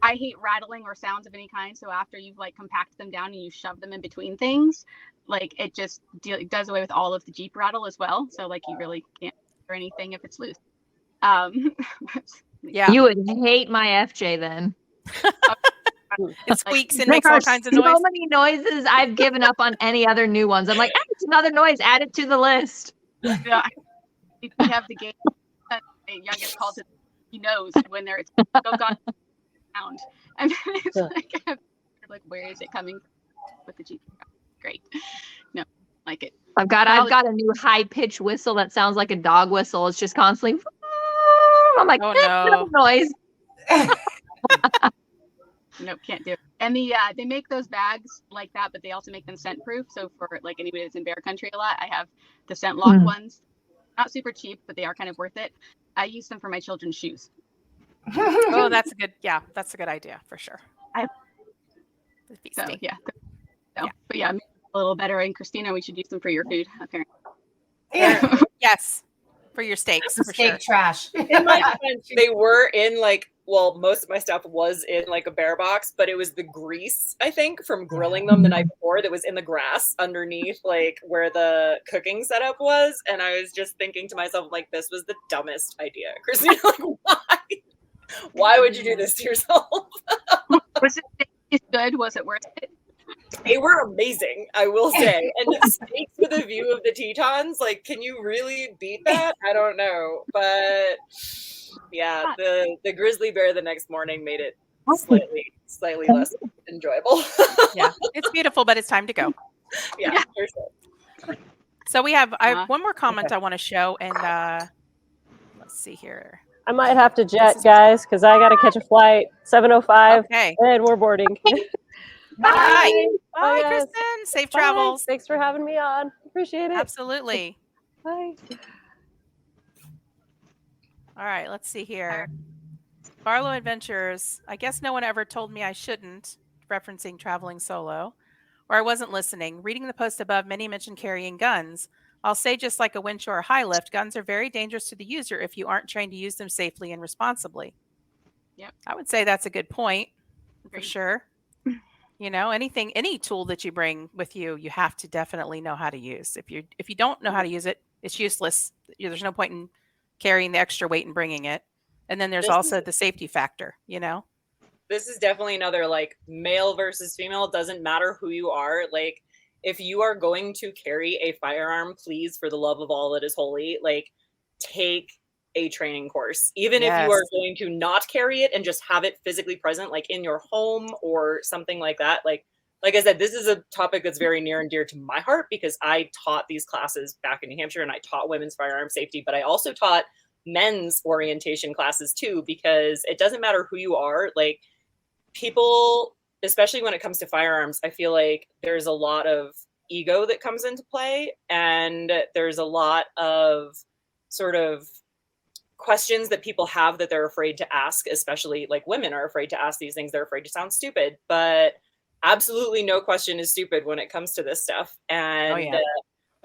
Speaker 6: I hate rattling or sounds of any kind. So after you've like compacted them down and you shove them in between things, like it just does away with all of the Jeep rattle as well. So like you really can't hear anything if it's loose.
Speaker 1: Yeah.
Speaker 4: You would hate my FJ then.
Speaker 1: It squeaks and
Speaker 4: There
Speaker 1: makes all
Speaker 4: are
Speaker 1: kinds of
Speaker 4: so
Speaker 1: noise.
Speaker 4: many noises. I've given up on any other new ones. I'm like, it's another noise. Add it to the list.
Speaker 6: Yeah, we have the game that my youngest calls it. He knows when there's so gone sound, and then it's like, where is it coming from with the GPS? Great, no, like it.
Speaker 4: I've got a new high pitched whistle that sounds like a dog whistle. It's just constantly. I'm like,
Speaker 1: Oh, no.
Speaker 4: noise.
Speaker 6: Nope, can't do it. And they make those bags like that, but they also make them scent proof. So for like anybody that's in bear country a lot, I have the scent lock ones. Not super cheap, but they are kind of worth it. I use them for my children's shoes.
Speaker 1: Oh, that's a good idea for sure.
Speaker 6: So yeah. But yeah, a little better. And Christina, we should use them for your food, apparently.
Speaker 3: Yeah.
Speaker 1: Yes, for your steaks, for
Speaker 3: Steak
Speaker 1: sure.
Speaker 3: trash.
Speaker 5: In my defense, they were in like, well, most of my stuff was in like a bear box, but it was the grease, I think, from grilling them the night before that was in the grass underneath like where the cooking setup was. And I was just thinking to myself, like, this was the dumbest idea. Christina, like, why? Why would you do this to yourself?
Speaker 6: Was it good? Was it worth it?
Speaker 5: They were amazing, I will say. And the steaks with a view of the Tetons, like, can you really beat that? I don't know. But yeah, the grizzly bear the next morning made it slightly less enjoyable.
Speaker 1: Yeah, it's beautiful, but it's time to go.
Speaker 5: Yeah, for sure.
Speaker 1: So I have one more comment I want to show, and let's see here.
Speaker 7: I might have to jet, guys, because I got to catch a flight 7:05,
Speaker 1: Okay.
Speaker 7: and we're boarding.
Speaker 1: Bye. Bye,
Speaker 7: Bye, guys.
Speaker 1: Kristen. Safe
Speaker 7: Bye.
Speaker 1: travels.
Speaker 7: Thanks for having me on. Appreciate it.
Speaker 1: Absolutely.
Speaker 7: Bye.
Speaker 1: All right, let's see here. Barlow Adventures. I guess no one ever told me I shouldn't, referencing traveling solo, or I wasn't listening. Reading the post above, many mentioned carrying guns. I'll say, just like a winch or a high lift, guns are very dangerous to the user if you aren't trained to use them safely and responsibly.
Speaker 6: Yep.
Speaker 1: I would say that's a good point, for sure. You know, any tool that you bring with you, you have to definitely know how to use. If you don't know how to use it, it's useless. There's no point in carrying the extra weight and bringing it. And then there's also the safety factor, you know?
Speaker 5: This is definitely another, like, male versus female. It doesn't matter who you are. Like, if you are going to carry a firearm, please, for the love of all that is holy, like, take a training course. Even if you are going to not carry it and just have it physically present, like in your home or something like that. Like I said, this is a topic that's very near and dear to my heart because I taught these classes back in New Hampshire and I taught women's firearm safety, but I also taught men's orientation classes too, because it doesn't matter who you are. Like, people, especially when it comes to firearms, I feel like there's a lot of ego that comes into play, and there's a lot of sort of questions that people have that they're afraid to ask, especially like women are afraid to ask these things. They're afraid to sound stupid, but absolutely no question is stupid when it comes to this stuff. And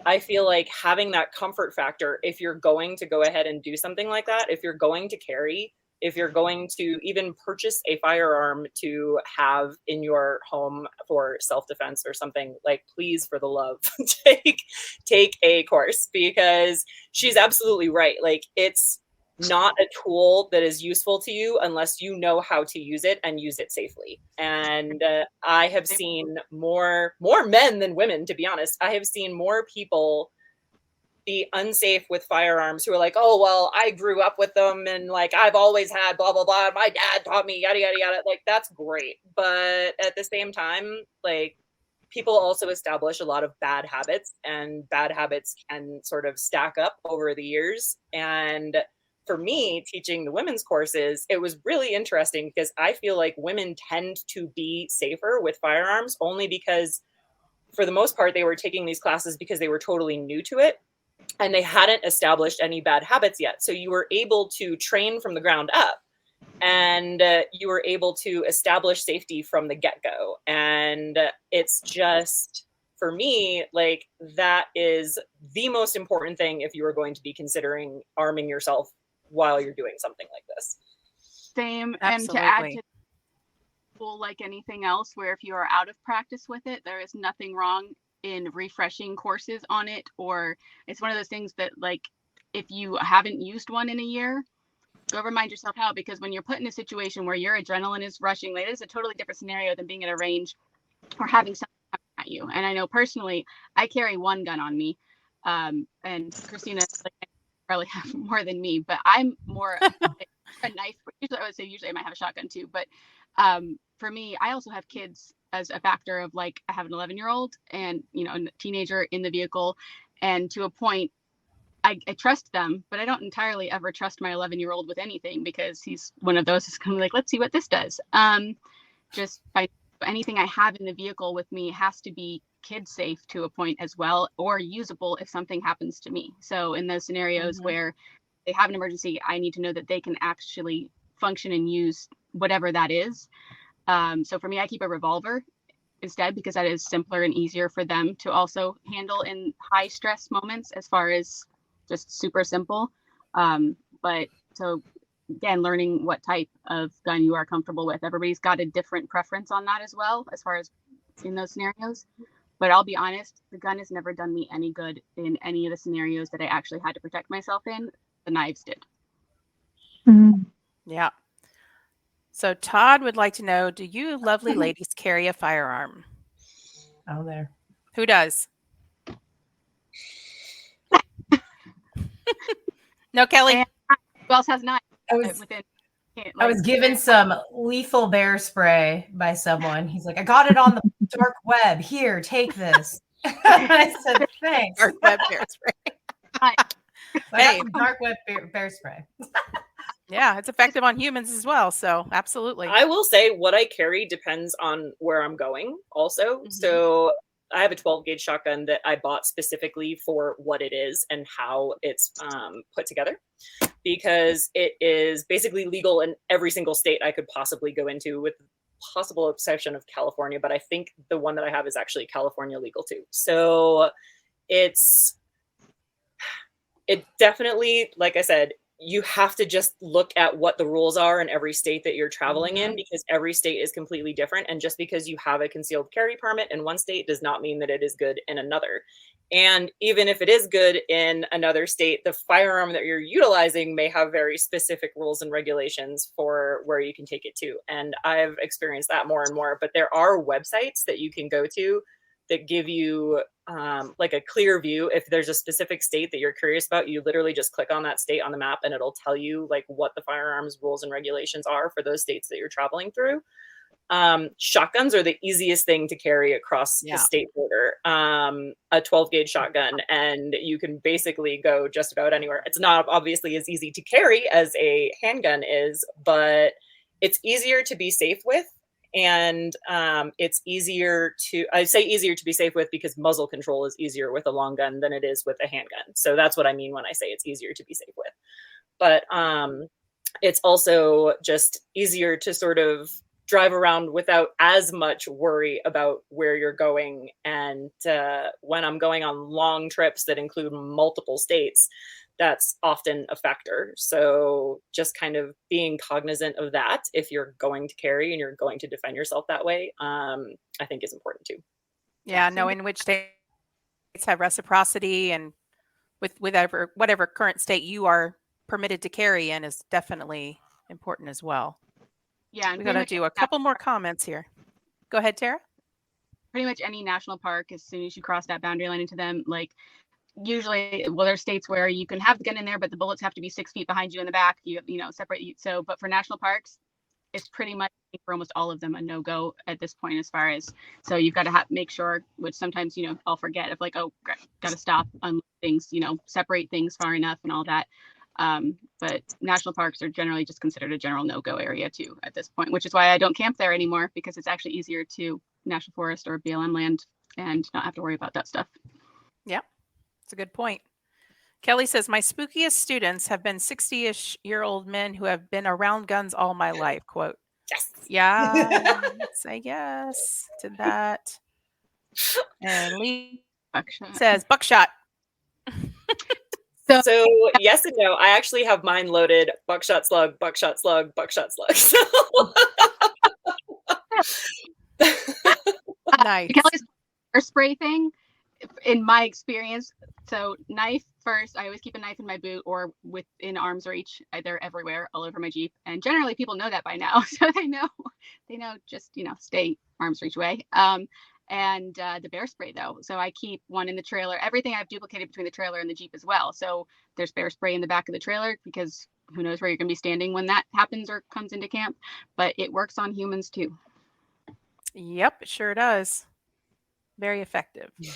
Speaker 5: I feel like having that comfort factor, if you're going to go ahead and do something like that, if you're going to carry, if you're going to even purchase a firearm to have in your home for self-defense or something, like, please, for the love, take a course, because she's absolutely right. Like, it's not a tool that is useful to you unless you know how to use it and use it safely. And I have seen more men than women, to be honest. I have seen more people be unsafe with firearms who are like, oh, well, I grew up with them and like I've always had blah blah blah, my dad taught me, yada yada yada. Like, that's great, but at the same time, like, people also establish a lot of bad habits, and bad habits can sort of stack up over the years. And for me, teaching the women's courses, it was really interesting because I feel like women tend to be safer with firearms only because, for the most part, they were taking these classes because they were totally new to it and they hadn't established any bad habits yet. So you were able to train from the ground up, and you were able to establish safety from the get-go. And it's just, for me, like, that is the most important thing if you are going to be considering arming yourself while you're doing something like this.
Speaker 6: Same.
Speaker 1: Absolutely.
Speaker 6: And to add to, well, like anything else, where if you are out of practice with it, there is nothing wrong in refreshing courses on it. Or it's one of those things that, like, if you haven't used one in a year, Go remind yourself how, because when you're put in a situation where your adrenaline is rushing, like, it is a totally different scenario than being at a range or having something coming at you. And I know personally, I carry one gun on me, and Christina, like, probably have more than me, but I'm more a knife. I would say usually I might have a shotgun too, but for me, I also have kids as a factor of, like, I have an 11-year-old and, you know, a teenager in the vehicle, and to a point, I trust them, but I don't entirely ever trust my 11-year-old with anything, because he's one of those who's kind of like, let's see what this does. Just by anything I have in the vehicle with me has to be kid safe to a point as well, or usable if something happens to me. So in those scenarios where they have an emergency, I need to know that they can actually function and use whatever that is. So for me, I keep a revolver instead, because that is simpler and easier for them to also handle in high stress moments, as far as just super simple. But so again, learning what type of gun you are comfortable with. Everybody's got a different preference on that as well, as far as in those scenarios. But I'll be honest, the gun has never done me any good in any of the scenarios that I actually had to protect myself in. The knives did.
Speaker 1: Yeah. So Todd would like to know, do you lovely ladies carry a firearm?
Speaker 3: Oh, there.
Speaker 1: Who does? No, Kelly?
Speaker 6: And who else has knives?
Speaker 3: I was given some lethal bear spray by someone. He's like, I got it on the dark web. Here, take this. I said, thanks.
Speaker 1: Dark web bear spray.
Speaker 3: I got some dark web bear spray.
Speaker 1: Yeah, it's effective on humans as well. So absolutely.
Speaker 5: I will say what I carry depends on where I'm going also. So I have a 12 gauge shotgun that I bought specifically for what it is and how it's put together, because it is basically legal in every single state I could possibly go into, with possible exception of California. But I think the one that I have is actually California legal too. So it definitely, like I said, you have to just look at what the rules are in every state that you're traveling in, because every state is completely different. And just because you have a concealed carry permit in one state does not mean that it is good in another. And even if it is good in another state, the firearm that you're utilizing may have very specific rules and regulations for where you can take it to. And I've experienced that more and more. But there are websites that you can go to that give you like a clear view. If there's a specific state that you're curious about, you literally just click on that state on the map and it'll tell you like what the firearms rules and regulations are for those states that you're traveling through. Shotguns are the easiest thing to carry across the state border. A 12 gauge shotgun, and you can basically go just about anywhere. It's not obviously as easy to carry as a handgun is, but it's easier to be safe with. And it's easier to, I say easier to be safe with because muzzle control is easier with a long gun than it is with a handgun. So that's what I mean when I say it's easier to be safe with. But it's also just easier to sort of drive around without as much worry about where you're going. And when I'm going on long trips that include multiple states, that's often a factor. So just kind of being cognizant of that if you're going to carry and you're going to defend yourself that way, I think is important too.
Speaker 1: Yeah, knowing which states have reciprocity and with whatever current state you are permitted to carry in is definitely important as well.
Speaker 6: Yeah,
Speaker 1: we got to do a couple more comments here. Go ahead, Tara.
Speaker 6: Pretty much any national park, as soon as you cross that boundary line into them, like usually, well, there's states where you can have the gun in there, but the bullets have to be 6 feet behind you in the back. You know, separate you. So, but for national parks, it's pretty much for almost all of them a no-go at this point. As far as, so you've got to make sure, which sometimes I'll forget, of like, oh, got to stop, unload things, separate things far enough and all that. But national parks are generally just considered a general no-go area too at this point, which is why I don't camp there anymore, because it's actually easier to national forest or BLM land and not have to worry about that stuff.
Speaker 1: Yep. That's a good point. Kelly says, my spookiest students have been 60-ish-year-old men who have been around guns all my life. Quote.
Speaker 5: Yes.
Speaker 1: Yeah. Say yes to that. And Lee says, buckshot.
Speaker 5: So yes and no. I actually have mine loaded buckshot slug, buckshot slug, buckshot slug. So
Speaker 1: nice.
Speaker 6: Kelly's spray thing, in my experience, so knife first, I always keep a knife in my boot or within arm's reach. They're everywhere, all over my Jeep. And generally people know that by now. So they know just, stay arm's reach away. And the bear spray though. So I keep one in the trailer. Everything I've duplicated between the trailer and the Jeep as well. So there's bear spray in the back of the trailer because who knows where you're going to be standing when that happens or comes into camp. But it works on humans too.
Speaker 1: Yep, it sure does. Very effective. Me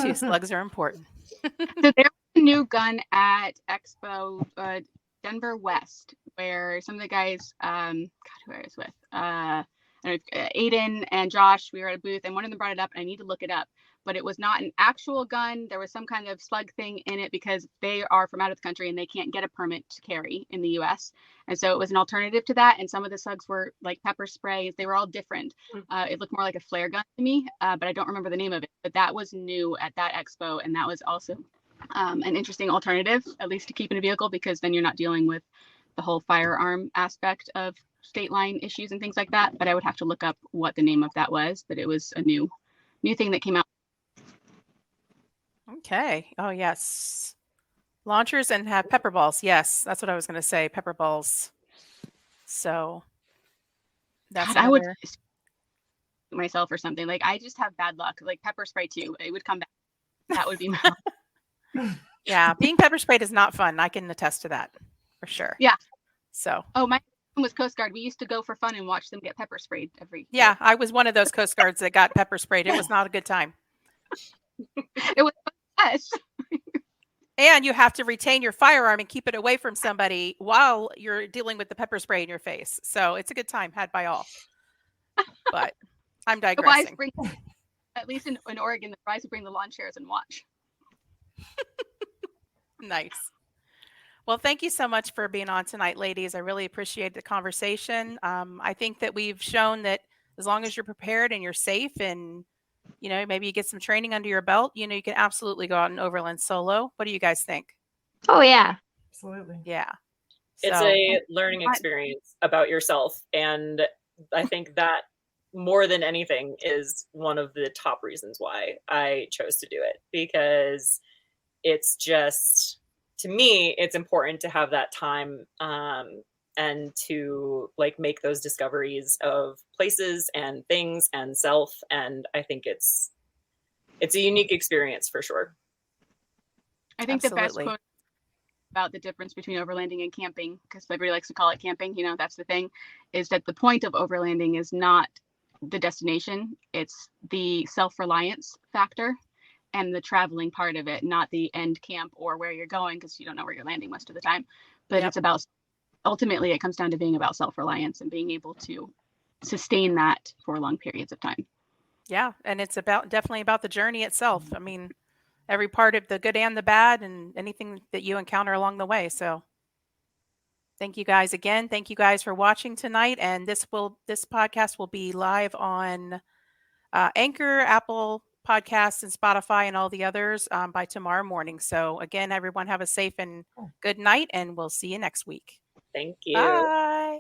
Speaker 1: too. Slugs are important.
Speaker 6: So there's a new gun at Expo Denver West, where some of the guys, who I was with, I don't know, Aiden and Josh, we were at a booth, and one of them brought it up, and I need to look it up. But it was not an actual gun. There was some kind of slug thing in it because they are from out of the country and they can't get a permit to carry in the U.S. And so it was an alternative to that. And some of the slugs were like pepper sprays. They were all different. It looked more like a flare gun to me, but I don't remember the name of it. But that was new at that expo, and that was also an interesting alternative, at least to keep in a vehicle, because then you're not dealing with the whole firearm aspect of state line issues and things like that. But I would have to look up what the name of that was. But it was a new thing that came out.
Speaker 1: Okay. Oh, yes. Launchers and have pepper balls. Yes, that's what I was going to say. Pepper balls. So that's
Speaker 6: God, I would
Speaker 1: another-
Speaker 6: myself or something. Like I just have bad luck. Like pepper spray too. It would come back. That would be my
Speaker 1: Yeah, being pepper sprayed is not fun. I can attest to that for sure.
Speaker 6: Yeah.
Speaker 1: So
Speaker 6: Oh, my husband was Coast Guard. We used to go for fun and watch them get pepper sprayed every
Speaker 1: yeah, I was one of those Coast Guards that got pepper sprayed. It was not a good time.
Speaker 6: It was us.
Speaker 1: And you have to retain your firearm and keep it away from somebody while you're dealing with the pepper spray in your face. So it's a good time had by all. But I'm
Speaker 6: The wives
Speaker 1: digressing.
Speaker 6: bring, at least in Oregon, the wives would bring the lawn chairs and watch.
Speaker 1: Nice. Well, thank you so much for being on tonight, ladies. I really appreciate the conversation. I think that we've shown that as long as you're prepared and you're safe and, maybe you get some training under your belt, you can absolutely go out and overland solo. What do you guys think?
Speaker 4: Oh yeah.
Speaker 3: Absolutely.
Speaker 1: Yeah.
Speaker 5: It's
Speaker 1: So-
Speaker 5: a learning experience about yourself. And I think that more than anything is one of the top reasons why I chose to do it, because it's just, to me, it's important to have that time and to make those discoveries of places and things and self. And I think it's a unique experience for sure.
Speaker 6: I think the best
Speaker 1: Absolutely.
Speaker 6: quote about the difference between overlanding and camping, because everybody likes to call it camping, that's the thing, is that the point of overlanding is not the destination, it's the self-reliance factor and the traveling part of it, not the end camp or where you're going, because you don't know where you're landing most of the time. But
Speaker 1: Yep.
Speaker 6: it's about, ultimately it comes down to being about self-reliance and being able to sustain that for long periods of time.
Speaker 1: Yeah, and it's definitely about the journey itself. I mean, every part of the good and the bad and anything that you encounter along the way. So thank you guys again. Thank you guys for watching tonight. And this podcast will be live on Anchor, Apple Podcasts, and Spotify and all the others by tomorrow morning. So again, everyone have a safe and good night, and we'll see you next week.
Speaker 5: Thank you.
Speaker 1: Bye.